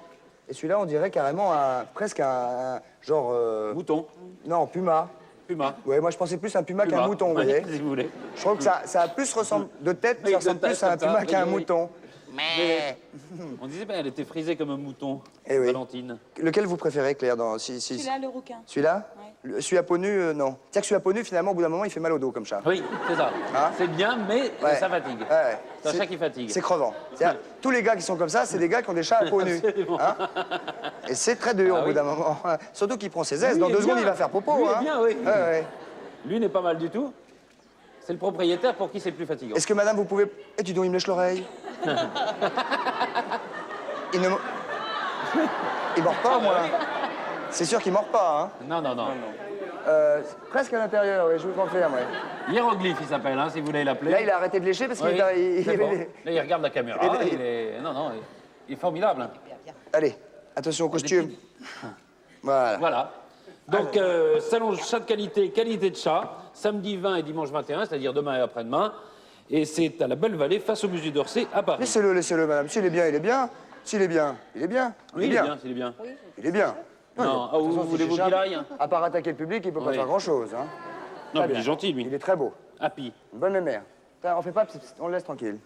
Speaker 1: Et celui-là, on dirait carrément presque un genre.
Speaker 2: Mouton,
Speaker 1: Non, puma.
Speaker 2: puma.
Speaker 1: Ouais, moi je pensais plus un puma qu'un
Speaker 2: Puma.
Speaker 1: mouton, vous
Speaker 2: Ouais,
Speaker 1: voyez.
Speaker 2: si vous voulez.
Speaker 1: Je trouve que ça a plus ressemble de tête,
Speaker 2: Oui,
Speaker 1: ça
Speaker 2: de
Speaker 1: ressemble
Speaker 2: tête,
Speaker 1: plus à un
Speaker 2: comme ça,
Speaker 1: puma qu'à un
Speaker 2: oui, oui.
Speaker 1: mouton.
Speaker 2: On disait pas, elle était frisée comme un mouton,
Speaker 1: Eh oui.
Speaker 2: Valentine.
Speaker 1: Lequel vous préférez, Claire, dans
Speaker 5: Celui-là, le requin.
Speaker 1: Celui-là Celui à peau nue, non. C'est-à-dire que celui à peau nue, finalement, au bout d'un moment, il fait mal au dos comme chat.
Speaker 2: Oui, c'est ça.
Speaker 1: Hein
Speaker 2: C'est bien, mais
Speaker 1: Ouais.
Speaker 2: ça fatigue.
Speaker 1: Ouais.
Speaker 2: C'est un chat qui fatigue.
Speaker 1: C'est crevant. C'est-à-dire, tous les gars qui sont comme ça, c'est des gars qui ont des chats à peau nue.
Speaker 2: Absolument.
Speaker 1: Hein Et c'est très dur
Speaker 2: Ah
Speaker 1: au bout
Speaker 2: oui.
Speaker 1: d'un moment. Surtout qu'il prend ses aises.
Speaker 2: Lui,
Speaker 1: Dans
Speaker 2: il est
Speaker 1: 2 secondes,
Speaker 2: bien.
Speaker 1: il va faire popo.
Speaker 2: Lui, il est
Speaker 1: hein.
Speaker 2: bien, oui.
Speaker 1: Ouais, ouais.
Speaker 2: Lui n'est pas mal du tout. C'est le propriétaire pour qui c'est plus fatigant.
Speaker 1: Est-ce que madame, vous pouvez. Eh, dis donc, il me lèche l'oreille. Il ne. Il mord pas, moi. C'est sûr qu'il mord pas, hein.
Speaker 2: Non, non, non.
Speaker 1: Presque à l'intérieur, oui, je vous confirme, ouais.
Speaker 2: Hiéroglyphe, il s'appelle, hein, si vous voulez l'appeler.
Speaker 1: Là, il a arrêté de lécher parce qu'il
Speaker 2: Oui,
Speaker 1: il-
Speaker 2: c'est bon.
Speaker 1: il-
Speaker 2: Là, il regarde la caméra.
Speaker 1: Il-
Speaker 2: Il est... Non, non, il est formidable.
Speaker 1: Allez, attention au costume. Voilà.
Speaker 2: Voilà. Donc, salon chat de qualité, qualité de chat, samedi 20 et dimanche 21, c'est-à-dire demain et après-demain. Et c'est à la Belle Vallée, face au musée d'Orsay, à Paris.
Speaker 1: Laissez-le, madame. S'il est bien, il est bien. S'il est bien, il est bien.
Speaker 2: Oui, il est bien, il est bien.
Speaker 1: Il est bien.
Speaker 2: Non, ah, vous voulez-vous qu'il aille?
Speaker 1: À part attaquer le public, il peut pas
Speaker 2: Oui.
Speaker 1: faire grand-chose. Hein.
Speaker 2: Non,
Speaker 1: Très
Speaker 2: mais il
Speaker 1: bien.
Speaker 2: est gentil, lui.
Speaker 1: Il est très beau.
Speaker 2: Happy.
Speaker 1: Une bonne mémère. Putain, on fait pas, on le laisse tranquille.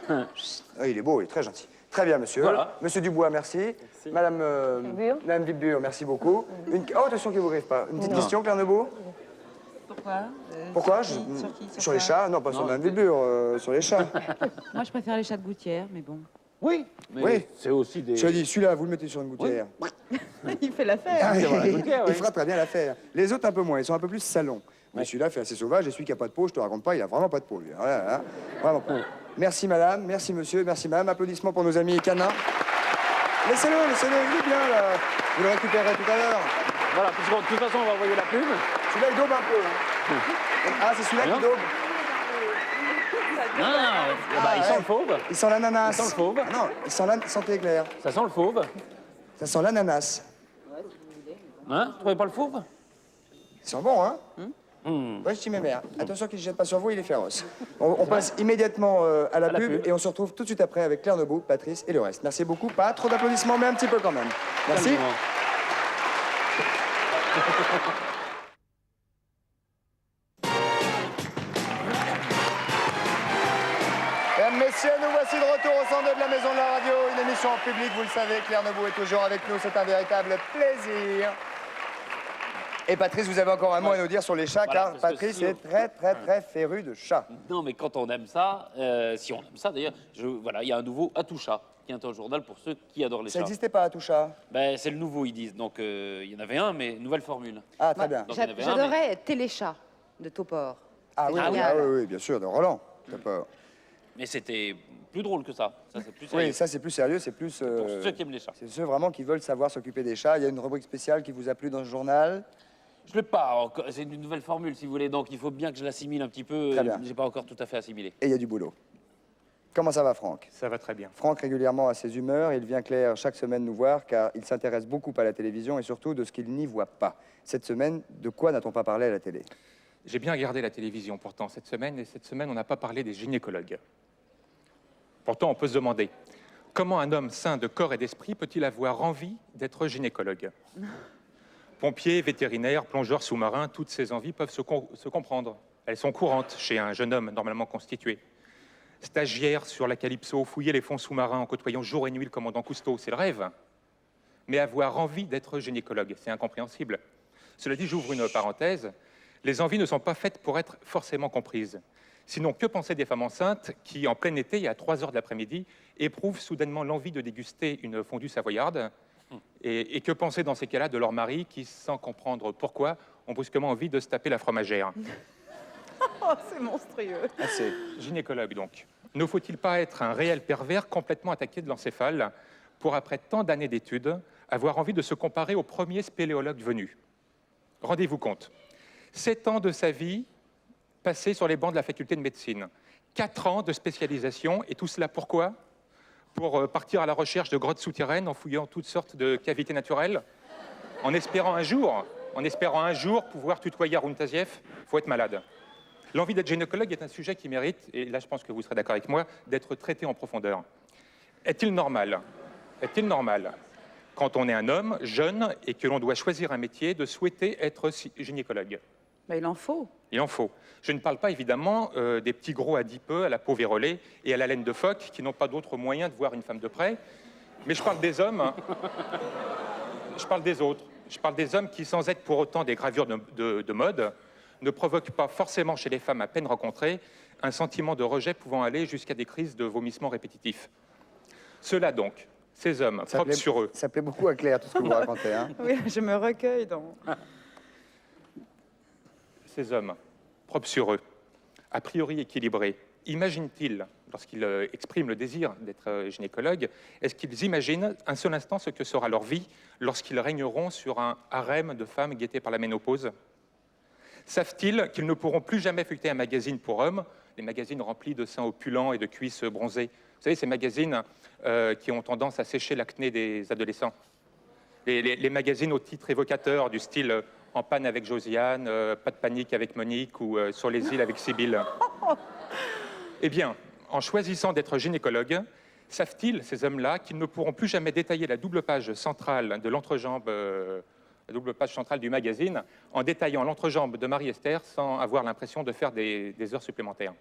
Speaker 1: Ah, il est beau, il est très gentil. Très bien, monsieur.
Speaker 2: Voilà.
Speaker 1: Monsieur Dubois, merci. Madame, Madame Vibure, merci beaucoup. Oh, attention qu'il ne vous griffe pas. Une petite question, Claire Nebeau?
Speaker 4: Pourquoi
Speaker 1: Pourquoi
Speaker 4: Sur qui
Speaker 1: Sur les chats? Non, pas sur Madame Vibure, sur les chats.
Speaker 4: Moi, je préfère les chats de gouttière, mais bon.
Speaker 2: Oui, mais
Speaker 1: Oui.
Speaker 2: c'est aussi des...
Speaker 1: Tu as dit, celui-là, vous le mettez sur une gouttière.
Speaker 4: Il fait l'affaire.
Speaker 1: Ah,
Speaker 2: vrai, gouttière,
Speaker 1: il
Speaker 2: oui.
Speaker 1: fera très bien l'affaire. Les autres, un peu moins. Ils sont un peu plus salons. Mais celui-là fait assez sauvage. Et celui qui n'a pas de peau, je te raconte pas, il a vraiment pas de peau, lui. Voilà, hein. Vraiment pas. Merci, madame. Merci, monsieur. Merci, madame. Applaudissements pour nos amis canins. Laissez-le. Il est bien, là. Vous le récupérerez tout à l'heure.
Speaker 2: Voilà, parce que de toute façon, on va envoyer la pub.
Speaker 1: Celui-là, il daube un peu. Hein. Ah, c'est celui-là qui
Speaker 2: Rien.
Speaker 1: daube.
Speaker 2: Il sent
Speaker 1: ouais.
Speaker 2: le fauve.
Speaker 1: Il sent l'ananas.
Speaker 2: Il sent le fauve.
Speaker 1: Ah non, il sent l'ananas. Santé, Claire.
Speaker 2: Ça sent le fauve.
Speaker 1: Ça sent l'ananas.
Speaker 2: Hein? Vous trouvez pas le fauve?
Speaker 1: Ils sont bons, hein Ouais, je dis mes mères. Attention qu'il ne jette pas sur vous, il est féroce. On passe immédiatement à la pub et on se retrouve tout de suite après avec Claire Nebeau, Patrice et le reste. Merci beaucoup. Pas trop d'applaudissements, mais un petit peu quand même. Merci.
Speaker 2: Calmement.
Speaker 1: Mesdames, messieurs, nous voici de retour au centre de la Maison de la Radio, une émission en public, vous le savez, Claire Nebeau est toujours avec nous, c'est un véritable plaisir. Et Patrice, vous avez encore un mot à nous dire sur les chats,
Speaker 2: Voilà,
Speaker 1: car
Speaker 2: parce que
Speaker 1: Patrice
Speaker 2: si on-
Speaker 1: est très féru de chats.
Speaker 2: Non, mais quand on aime ça, si on aime ça d'ailleurs, voilà, il y a un nouveau Atout Chat qui est un journal pour ceux qui adorent les
Speaker 1: Ça
Speaker 2: chats.
Speaker 1: n'existait pas à tout chat.
Speaker 2: Ben, c'est le nouveau, ils disent. Donc, il y en avait un, mais nouvelle formule.
Speaker 1: Ah, très bien.
Speaker 2: Donc, il y en avait un,
Speaker 4: J'adorais Téléchat de Topor.
Speaker 1: Ah oui,
Speaker 4: génial.
Speaker 1: oui, bien sûr, de Roland. T'as pas-
Speaker 2: Mais c'était plus drôle que ça. Ça, c'est plus
Speaker 1: Oui,
Speaker 2: sérieux.
Speaker 1: ça c'est plus sérieux, c'est plus...
Speaker 2: Pour ceux qui aiment les chats.
Speaker 1: c'est ceux vraiment qui veulent savoir s'occuper des chats. Il y a une rubrique spéciale qui vous a plu dans ce journal.
Speaker 2: Je l'ai pas encore. C'est une nouvelle formule, si vous voulez. Donc, il faut bien que je l'assimile un petit peu.
Speaker 1: Très bien.
Speaker 2: J'ai pas encore tout à fait assimilé.
Speaker 1: Et il y a du boulot. Comment ça va, Franck?
Speaker 8: Ça va très bien.
Speaker 1: Franck, régulièrement, a ses humeurs. Il vient clair chaque semaine nous voir car il s'intéresse beaucoup à la télévision et surtout de ce qu'il n'y voit pas. Cette semaine, de quoi n'a-t-on pas parlé à la télé?
Speaker 8: J'ai bien regardé la télévision pourtant cette semaine, et cette semaine, on n'a pas parlé des gynécologues. Pourtant, on peut se demander, comment un homme sain de corps et d'esprit peut-il avoir envie d'être gynécologue? Pompier, vétérinaire, plongeur sous-marin, toutes ces envies peuvent se comprendre. Elles sont courantes chez un jeune homme normalement constitué. Stagiaire sur la Calypso, fouiller les fonds sous-marins en côtoyant jour et nuit le commandant Cousteau, c'est le rêve. Mais avoir envie d'être gynécologue, c'est incompréhensible. Cela dit, j'ouvre une parenthèse, les envies ne sont pas faites pour être forcément comprises. Sinon, que penser des femmes enceintes qui, en plein été, à 3 heures de l'après-midi, éprouvent soudainement l'envie de déguster une fondue savoyarde? Et que penser dans ces cas-là de leur mari qui, sans comprendre pourquoi, ont brusquement envie de se taper la fromagère?
Speaker 5: Oh, c'est monstrueux.
Speaker 1: Assez.
Speaker 8: Gynécologue, donc. Ne faut-il pas être un réel pervers complètement attaqué de l'encéphale pour, après tant d'années d'études, avoir envie de se comparer au premier spéléologue venu? Rendez-vous compte. 7 ans de sa vie passés sur les bancs de la faculté de médecine. 4 ans de spécialisation, et tout cela pourquoi? Pour partir à la recherche de grottes souterraines en fouillant toutes sortes de cavités naturelles, en espérant un jour pouvoir tutoyer Haroun Tazieff. Faut être malade. L'envie d'être gynécologue est un sujet qui mérite, et là je pense que vous serez d'accord avec moi, d'être traité en profondeur. Est-il normal, quand on est un homme jeune et que l'on doit choisir un métier, de souhaiter être gynécologue?
Speaker 4: Bah, il en faut.
Speaker 8: Il en faut. Je ne parle pas évidemment des petits gros adipeux à la peau vérolée et à la laine de phoque qui n'ont pas d'autre moyen de voir une femme de près, mais je parle des hommes, je parle des autres. Je parle des hommes qui, sans être pour autant des gravures de mode, ne provoquent pas forcément chez les femmes à peine rencontrées un sentiment de rejet pouvant aller jusqu'à des crises de vomissements répétitifs. Ceux-là donc, ces hommes, propres sur eux.
Speaker 1: Ça plaît beaucoup à Claire, tout ce que vous racontez. Hein.
Speaker 4: Oui, je me recueille dans...
Speaker 8: Ces hommes, propres sur eux, a priori équilibrés, imaginent-ils, lorsqu'ils expriment le désir d'être gynécologue, est-ce qu'ils imaginent un seul instant ce que sera leur vie lorsqu'ils régneront sur un harem de femmes guettées par la ménopause? Savent-ils qu'ils ne pourront plus jamais feuilleter un magazine pour hommes, des magazines remplis de seins opulents et de cuisses bronzées? Vous savez, ces magazines qui ont tendance à sécher l'acné des adolescents. Les magazines au titre évocateur du style En panne avec Josiane, Pas de panique avec Monique ou Sur les îles avec Sibylle. Eh bien, en choisissant d'être gynécologue, savent-ils, ces hommes-là, qu'ils ne pourront plus jamais détailler la double page centrale de l'entrejambe, la double page centrale du magazine, en détaillant l'entrejambe de Marie-Esther sans avoir l'impression de faire des heures supplémentaires?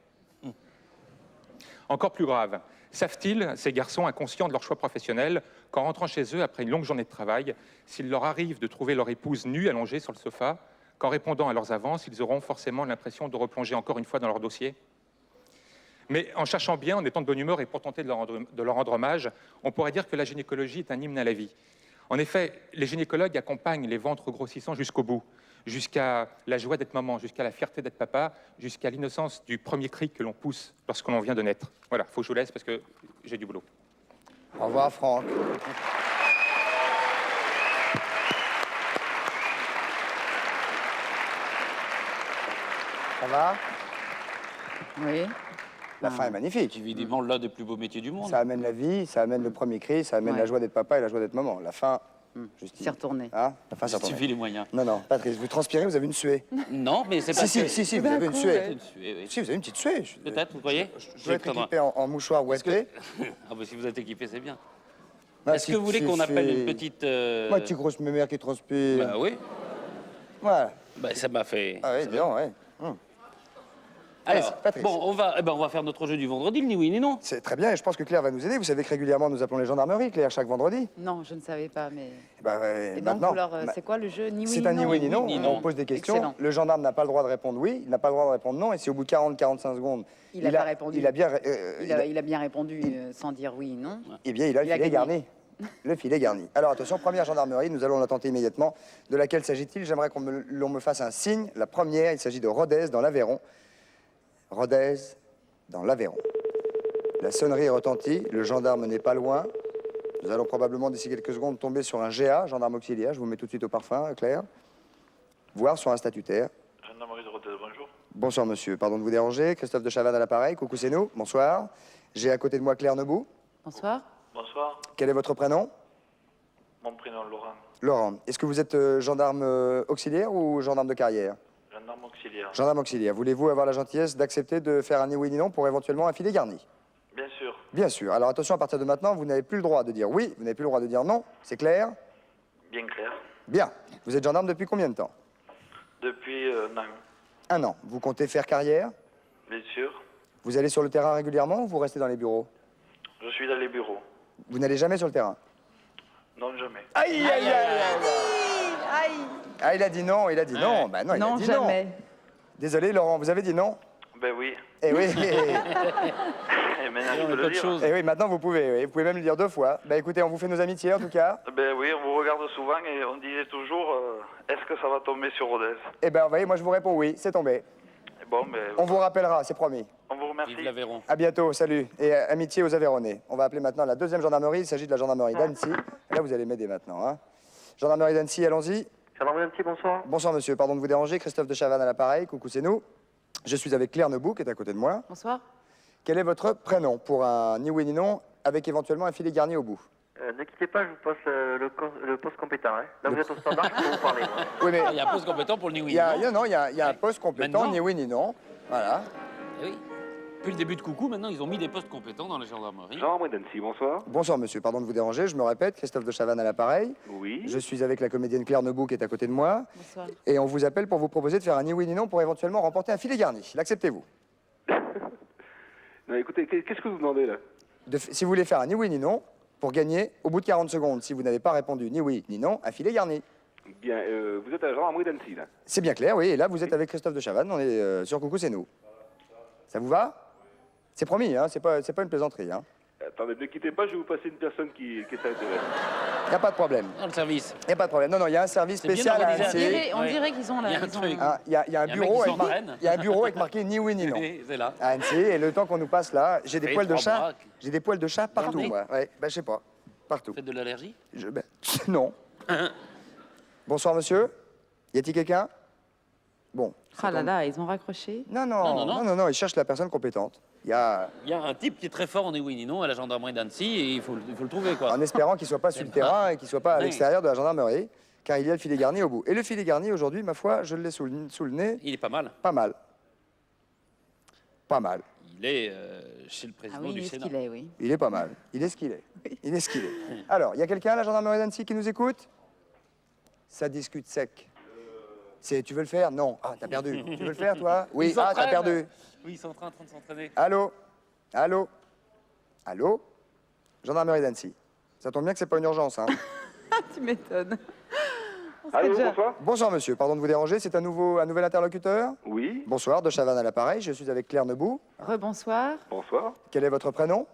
Speaker 8: Encore plus grave, savent-ils, ces garçons inconscients de leur choix professionnel, qu'en rentrant chez eux après une longue journée de travail, s'il leur arrive de trouver leur épouse nue allongée sur le sofa, qu'en répondant à leurs avances, ils auront forcément l'impression de replonger encore une fois dans leur dossier? Mais en cherchant bien, en étant de bonne humeur et pour tenter de leur rendre hommage, on pourrait dire que la gynécologie est un hymne à la vie. En effet, les gynécologues accompagnent les ventres grossissants jusqu'au bout, jusqu'à la joie d'être maman, jusqu'à la fierté d'être papa, jusqu'à l'innocence du premier cri que l'on pousse lorsque l'on vient de naître. Voilà, il faut que je vous laisse parce que j'ai du boulot.
Speaker 1: Au revoir, Franck. Ça va?
Speaker 4: Oui.
Speaker 1: La fin est magnifique.
Speaker 2: Évidemment, l'un des plus beaux métiers du monde.
Speaker 1: Ça amène la vie, ça amène le premier cri, ça amène
Speaker 4: Ouais.
Speaker 1: la joie d'être papa et la joie d'être maman. La fin, juste.
Speaker 4: C'est retourné.
Speaker 1: Hein? La fin, c'est
Speaker 2: Il suffit
Speaker 1: retourné.
Speaker 2: les moyens.
Speaker 1: Non, non, Patrice, vous transpirez, vous avez une suée.
Speaker 2: Non, mais c'est pas
Speaker 1: Si, vous avez une
Speaker 4: coup,
Speaker 1: suée.
Speaker 4: ouais.
Speaker 2: une suée, oui.
Speaker 1: Si, vous avez une petite suée.
Speaker 2: Peut-être, vous croyez?
Speaker 1: Je dois être équipé en mouchoir ouaté.
Speaker 2: Ah bah si vous êtes équipé, c'est bien.
Speaker 1: Ah,
Speaker 2: Est-ce que vous voulez qu'on appelle une petite...
Speaker 1: Moi, petite grosse mémère qui transpire.
Speaker 2: Bah oui.
Speaker 1: Voilà.
Speaker 2: Bah, ça m'a fait...
Speaker 1: Ah oui, dis donc, ouais.
Speaker 2: Alors,
Speaker 1: Patrice.
Speaker 2: bon, on va faire notre jeu du vendredi, le ni oui ni non.
Speaker 1: C'est très bien et je pense que Claire va nous aider. Vous savez que régulièrement, nous appelons les gendarmeries, Claire, chaque vendredi.
Speaker 4: Non, je ne savais pas, mais...
Speaker 1: Eh ben,
Speaker 4: Et donc,
Speaker 1: maintenant,
Speaker 4: alors, c'est quoi le jeu? Ni oui,
Speaker 1: c'est
Speaker 4: ni
Speaker 1: un ni
Speaker 4: non
Speaker 1: oui ni non.
Speaker 2: ni
Speaker 1: On
Speaker 2: non.
Speaker 1: pose des questions.
Speaker 4: Excellent.
Speaker 1: Le gendarme n'a pas le droit de répondre oui, il n'a pas le droit de répondre non. Et si au bout de 40-45 secondes,
Speaker 4: Il a pas répondu.
Speaker 1: il a bien,
Speaker 4: Il a bien répondu sans dire oui, non?
Speaker 1: eh bien, il a le
Speaker 4: Il a
Speaker 1: filet
Speaker 4: gagné.
Speaker 1: garni. Le filet garni. Alors attention, première gendarmerie, nous allons la tenter immédiatement. De laquelle s'agit-il? J'aimerais l'on me fasse un signe. La première, il s'agit de Rodez, dans l'Aveyron. Rodez, dans l'Aveyron. La sonnerie retentit, le gendarme n'est pas loin. Nous allons probablement d'ici quelques secondes tomber sur un GA, gendarme auxiliaire, je vous mets tout de suite au parfum, Claire. Voire sur un statutaire.
Speaker 10: Gendarmerie de Rodez, bonjour.
Speaker 1: Bonsoir monsieur, pardon de vous déranger. Christophe de Chavannes à l'appareil, coucou c'est nous, bonsoir. J'ai à côté de moi Claire Nebout.
Speaker 4: Bonsoir.
Speaker 10: Bonsoir,
Speaker 1: Quel est votre prénom?
Speaker 10: mon prénom Laurent,
Speaker 1: Laurent. Est-ce que vous êtes gendarme auxiliaire ou gendarme de carrière?
Speaker 10: gendarme auxiliaire.
Speaker 1: Gendarme auxiliaire. Voulez-vous avoir la gentillesse d'accepter de faire un ni oui ni non pour éventuellement un filet garni?
Speaker 10: Bien sûr,
Speaker 1: Bien sûr. Alors attention, à partir de maintenant, vous n'avez plus le droit de dire oui, vous n'avez plus le droit de dire non. C'est clair?
Speaker 10: bien clair.
Speaker 1: Bien. Vous êtes gendarme depuis combien de temps?
Speaker 10: Depuis un an,
Speaker 1: 1 an. Vous comptez faire carrière?
Speaker 10: bien sûr.
Speaker 1: Vous allez sur le terrain régulièrement ou vous restez dans les bureaux?
Speaker 10: Je suis dans les bureaux.
Speaker 1: Vous n'allez jamais sur le terrain?
Speaker 10: Non, jamais.
Speaker 1: Aïe, aïe, aïe, Ah, il a dit non, il a dit non. Bah non, il a
Speaker 4: Non,
Speaker 1: dit
Speaker 4: jamais.
Speaker 1: non. Désolé, Laurent, vous avez dit non?
Speaker 10: Ben oui,
Speaker 1: Eh oui.
Speaker 10: et maintenant je
Speaker 2: On
Speaker 10: peux
Speaker 2: a
Speaker 10: le
Speaker 2: pas de
Speaker 10: dire.
Speaker 2: choses.
Speaker 1: Eh oui, maintenant vous pouvez. Oui. Vous pouvez même le dire 2 fois. Bah écoutez, on vous fait nos amitiés en tout cas.
Speaker 10: Ben oui, on vous regarde souvent et on disait toujours, est-ce que ça va tomber sur Rodez?
Speaker 1: Eh ben, vous voyez, moi je vous réponds oui, c'est tombé.
Speaker 10: Et bon, ben,
Speaker 1: On vous rappellera, c'est promis.
Speaker 10: on vous remercie.
Speaker 2: Vive l'Aveyron.
Speaker 1: À bientôt, salut. Et amitié aux Aveyronnais. On va appeler maintenant la 2e gendarmerie. Il s'agit de la gendarmerie d'Annecy. Et là, vous allez m'aider maintenant. Hein. Gendarmerie d'Annecy, allons-y.
Speaker 10: Gendarmerie d'Annecy, bonsoir.
Speaker 1: Bonsoir monsieur, pardon de vous déranger. Christophe de Chavannes à l'appareil. Coucou, c'est nous. Je suis avec Claire Nebout, qui est à côté de moi.
Speaker 4: Bonsoir.
Speaker 1: Quel est votre prénom pour un ni oui ni non, avec éventuellement un filet garni au bout?
Speaker 10: Ne quittez pas, je vous passe le poste compétent. Hein. Là, vous êtes au standard, je peux vous parler. moi.
Speaker 1: Oui, mais
Speaker 2: Ah, il y a un poste compétent pour le
Speaker 1: il
Speaker 2: Niwi.
Speaker 1: y a, il y a un poste complétant,
Speaker 2: Maintenant
Speaker 1: ni oui ni non. Voilà.
Speaker 2: Eh oui. Depuis le début de Coucou, maintenant, ils ont mis des postes compétents dans la gendarmerie.
Speaker 10: Gendarmerie d'Annecy, bonsoir.
Speaker 1: Bonsoir monsieur, pardon de vous déranger. Je me répète, Christophe de Chavannes à l'appareil.
Speaker 10: Oui.
Speaker 1: Je suis avec la comédienne Claire Nebout qui est à côté de moi.
Speaker 4: Bonsoir.
Speaker 1: Et on vous appelle pour vous proposer de faire un ni oui ni non pour éventuellement remporter un filet garni. L'acceptez-vous?
Speaker 10: Non, écoutez, qu'est-ce que vous demandez là?
Speaker 1: Si vous voulez faire un ni oui ni non, pour gagner, au bout de 40 secondes, si vous n'avez pas répondu ni oui ni non, un filet garni.
Speaker 10: Bien, vous êtes à la gendarmerie d'Annecy là.
Speaker 1: C'est bien clair, oui. Et là, vous êtes avec Christophe de Chavannes. On est sur Coucou, c'est nous. Ça vous va? C'est promis, hein, c'est pas une plaisanterie. Hein.
Speaker 10: Attendez, ne quittez pas, je vais vous passer une personne qui est à l'intérêt.
Speaker 1: Il n'y a pas de problème.
Speaker 2: Dans le service.
Speaker 1: Il n'y a pas de problème. Non, non, il y a un service
Speaker 2: C'est bien
Speaker 1: spécial à
Speaker 2: organisé.
Speaker 1: Annecy.
Speaker 4: On
Speaker 2: Ouais.
Speaker 4: dirait qu'ils ont
Speaker 2: Il y a
Speaker 4: la.
Speaker 2: un truc.
Speaker 1: Ah, il y a un
Speaker 2: Il y a un mec
Speaker 1: bureau
Speaker 2: qui
Speaker 1: avec
Speaker 2: s'entraîne.
Speaker 1: il y a un bureau avec marqué ni oui ni non.
Speaker 2: Et c'est là.
Speaker 1: À Annecy, et le temps qu'on nous passe là, j'ai des
Speaker 2: Fait
Speaker 1: poils de
Speaker 2: 3
Speaker 1: chat.
Speaker 2: bras.
Speaker 1: J'ai des poils de chat partout,
Speaker 2: nez.
Speaker 1: moi. Ouais, ben, je sais pas. Partout.
Speaker 2: Faites de l'allergie.
Speaker 1: Ben, non. Bonsoir, monsieur. Y a-t-il quelqu'un? Bon.
Speaker 4: Ah là là, ils ont raccroché.
Speaker 1: Non,
Speaker 2: Non, non, non.
Speaker 1: non, il cherche la personne compétente. Il y a,
Speaker 2: Il y a un type qui est très fort en oui ni non à la gendarmerie d'Annecy et il faut le trouver, quoi.
Speaker 1: en espérant qu'il soit pas sur le terrain et qu'il soit pas à
Speaker 2: Oui.
Speaker 1: l'extérieur de la gendarmerie, car il y a le filet garni au bout. Et le filet garni, aujourd'hui, ma foi, je l'ai sous le nez,
Speaker 2: Il est pas mal.
Speaker 1: pas mal. Pas mal.
Speaker 2: Il est chez le
Speaker 4: Ah
Speaker 2: président
Speaker 4: oui,
Speaker 2: du
Speaker 4: il est ce
Speaker 2: Sénat.
Speaker 4: qu'il est, oui.
Speaker 1: Il est pas mal. Il est ce qu'il est. Il est ce qu'il est. Alors, il y a quelqu'un à la gendarmerie d'Annecy qui nous écoute? Ça discute sec. Tu veux le faire? Non. Ah, t'as perdu. Tu veux le faire, toi? Oui.
Speaker 2: Ils
Speaker 1: Ah, t'as
Speaker 2: s'entraînent.
Speaker 1: perdu.
Speaker 2: Oui, ils sont en train de s'entraîner.
Speaker 1: Allô? Allô? Allô? Gendarmerie d'Annecy. Ça tombe bien que c'est pas une urgence, hein.
Speaker 4: Tu m'étonnes.
Speaker 10: Allô,
Speaker 4: déjà-
Speaker 10: bonsoir.
Speaker 1: Bonsoir, monsieur. Pardon de vous déranger. C'est un nouvel interlocuteur?
Speaker 10: Oui,
Speaker 1: Bonsoir, de Chavannes à l'appareil. Je suis avec Claire Nebout.
Speaker 4: Rebonsoir.
Speaker 10: bonsoir.
Speaker 1: Quel est votre prénom?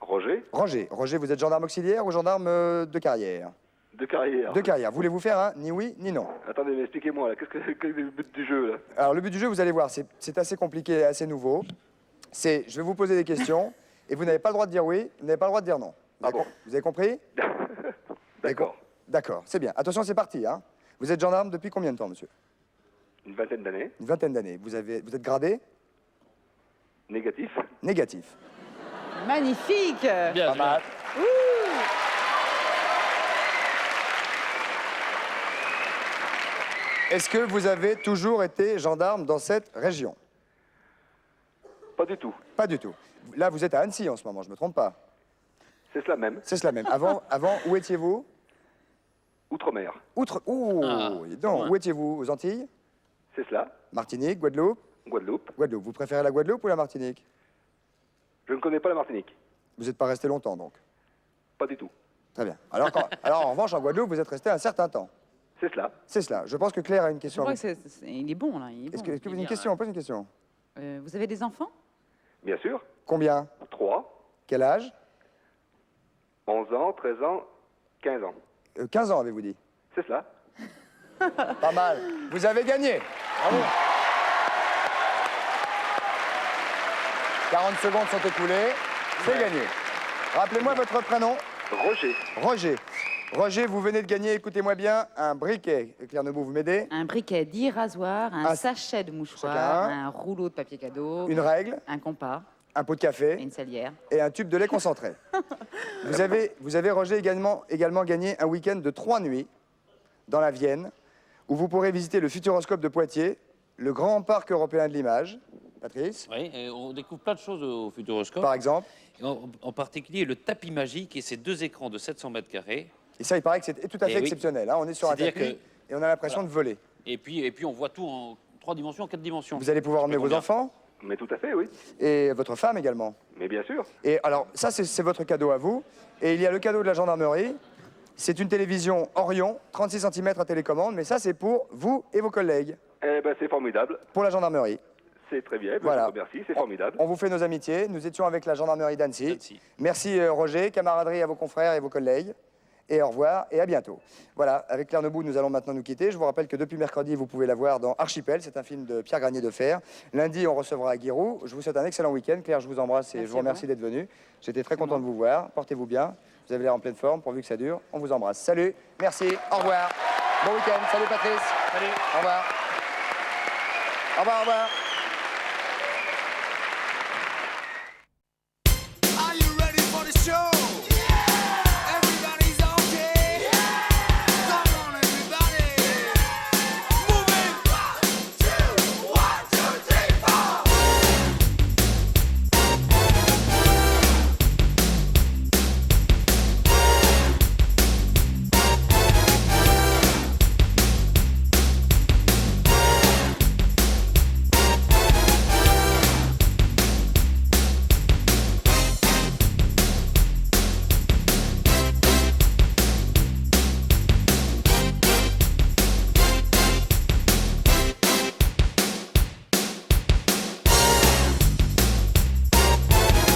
Speaker 10: Roger,
Speaker 1: Roger. Roger, vous êtes gendarme auxiliaire ou gendarme de carrière?
Speaker 10: de carrière.
Speaker 1: De carrière. Voulez-vous faire un ni oui ni non?
Speaker 10: Attendez, mais expliquez-moi là, quel est le but du jeu là?
Speaker 1: Alors, le but du jeu, vous allez voir, c'est assez compliqué, assez nouveau. Je vais vous poser des questions et vous n'avez pas le droit de dire oui, vous n'avez pas le droit de dire non. Vous avez,
Speaker 10: bon.
Speaker 1: vous avez compris?
Speaker 10: D'accord.
Speaker 1: D'accord, c'est bien. Attention, c'est parti. Hein. Vous êtes gendarme depuis combien de temps, monsieur?
Speaker 10: Une vingtaine d'années.
Speaker 1: Une vingtaine d'années. Vous êtes gradé?
Speaker 10: Négatif.
Speaker 1: Négatif.
Speaker 4: Magnifique.
Speaker 2: Bien
Speaker 1: Pas
Speaker 2: joué.
Speaker 1: mal. Est-ce que vous avez toujours été gendarme dans cette région?
Speaker 10: Pas du tout.
Speaker 1: Pas du tout. Là, vous êtes à Annecy en ce moment, je ne me trompe pas.
Speaker 10: C'est cela même.
Speaker 1: C'est cela même. Avant, où étiez-vous?
Speaker 10: Outre-mer.
Speaker 1: Ouh,
Speaker 2: Ah,
Speaker 1: dis donc,
Speaker 2: loin.
Speaker 1: où étiez-vous? Aux Antilles?
Speaker 10: C'est cela.
Speaker 1: Martinique, Guadeloupe?
Speaker 10: Guadeloupe.
Speaker 1: Guadeloupe. Vous préférez la Guadeloupe ou la Martinique?
Speaker 10: Je ne connais pas la Martinique.
Speaker 1: Vous n'êtes pas resté longtemps, donc.
Speaker 10: Pas du tout.
Speaker 1: Très bien. Alors, alors, en revanche, en Guadeloupe, vous êtes resté un certain temps.
Speaker 10: C'est cela.
Speaker 1: C'est cela. Je pense que Claire a une
Speaker 4: Je
Speaker 1: question.
Speaker 4: crois que il est bon, là. Il est bon.
Speaker 1: Est-ce que vous avez une
Speaker 2: bien,
Speaker 1: question? Pose une question.
Speaker 4: Vous avez des enfants?
Speaker 10: Bien sûr.
Speaker 1: Combien?
Speaker 10: 3,
Speaker 1: Quel âge?
Speaker 10: 11 ans, 13 ans, 15 ans.
Speaker 1: 15 ans, avez-vous dit?
Speaker 10: C'est cela.
Speaker 1: Pas mal. Vous avez gagné. Bravo. 40 secondes sont écoulées. C'est gagné. Rappelez-moi votre prénom.
Speaker 10: Roger.
Speaker 1: Roger. Roger, vous venez de gagner, écoutez-moi bien, un briquet. Claire Nebaud, vous m'aidez?
Speaker 4: Un briquet 10 rasoirs, un sachet de mouchoirs,
Speaker 1: chacun.
Speaker 4: un rouleau de papier cadeau,
Speaker 1: Une règle,
Speaker 4: un compas
Speaker 1: un pot de
Speaker 4: et
Speaker 1: café
Speaker 4: une salière.
Speaker 1: et un tube de lait concentré. vous avez, Roger, également gagné un week-end de 3 nuits dans la Vienne, où vous pourrez visiter le Futuroscope de Poitiers, le Grand Parc européen de l'image. Patrice,
Speaker 2: Oui, et on découvre plein de choses au Futuroscope.
Speaker 1: par exemple.
Speaker 2: Et en particulier le tapis magique et ses 2 écrans de 700 mètres carrés.
Speaker 1: Et ça, il paraît que c'est tout à fait
Speaker 2: Eh oui.
Speaker 1: exceptionnel. Hein. On est sur un
Speaker 2: C'est-à-dire
Speaker 1: tapis
Speaker 2: que-
Speaker 1: et on a l'impression de voler.
Speaker 2: Et puis on voit tout en 3 dimensions, 4 dimensions.
Speaker 1: Vous allez pouvoir emmener vos
Speaker 2: combien
Speaker 1: enfants
Speaker 10: Mais tout à fait, oui.
Speaker 1: et votre femme également.
Speaker 10: Mais bien sûr.
Speaker 1: Et alors, ça, c'est votre cadeau à vous. Et il y a le cadeau de la gendarmerie. C'est une télévision Orion, 36 cm à télécommande, mais ça, c'est pour vous et vos collègues,
Speaker 10: Eh ben, c'est formidable.
Speaker 1: pour la gendarmerie.
Speaker 10: C'est très bien.
Speaker 1: Voilà.
Speaker 10: Merci, c'est formidable.
Speaker 1: On vous fait nos amitiés. Nous étions avec la gendarmerie d'Annecy.
Speaker 2: D'Annecy.
Speaker 1: Merci Roger, camaraderie à vos confrères et vos collègues. Et au revoir et à bientôt. Voilà, avec Claire Nebaud, nous allons maintenant nous quitter. Je vous rappelle que depuis mercredi, vous pouvez la voir dans Archipel. C'est un film de Pierre Granier de Fer. Lundi, on recevra Guiraud. Je vous souhaite un excellent week-end. Claire, je vous embrasse et
Speaker 4: Merci
Speaker 1: je vous remercie d'être venue. J'étais très content de vous voir. Portez-vous bien. Vous avez l'air en pleine forme, pourvu que ça dure. On vous embrasse. Salut, merci, au revoir. Bon week-end. Salut Patrice.
Speaker 2: Salut.
Speaker 1: Au revoir. Au revoir, au revoir.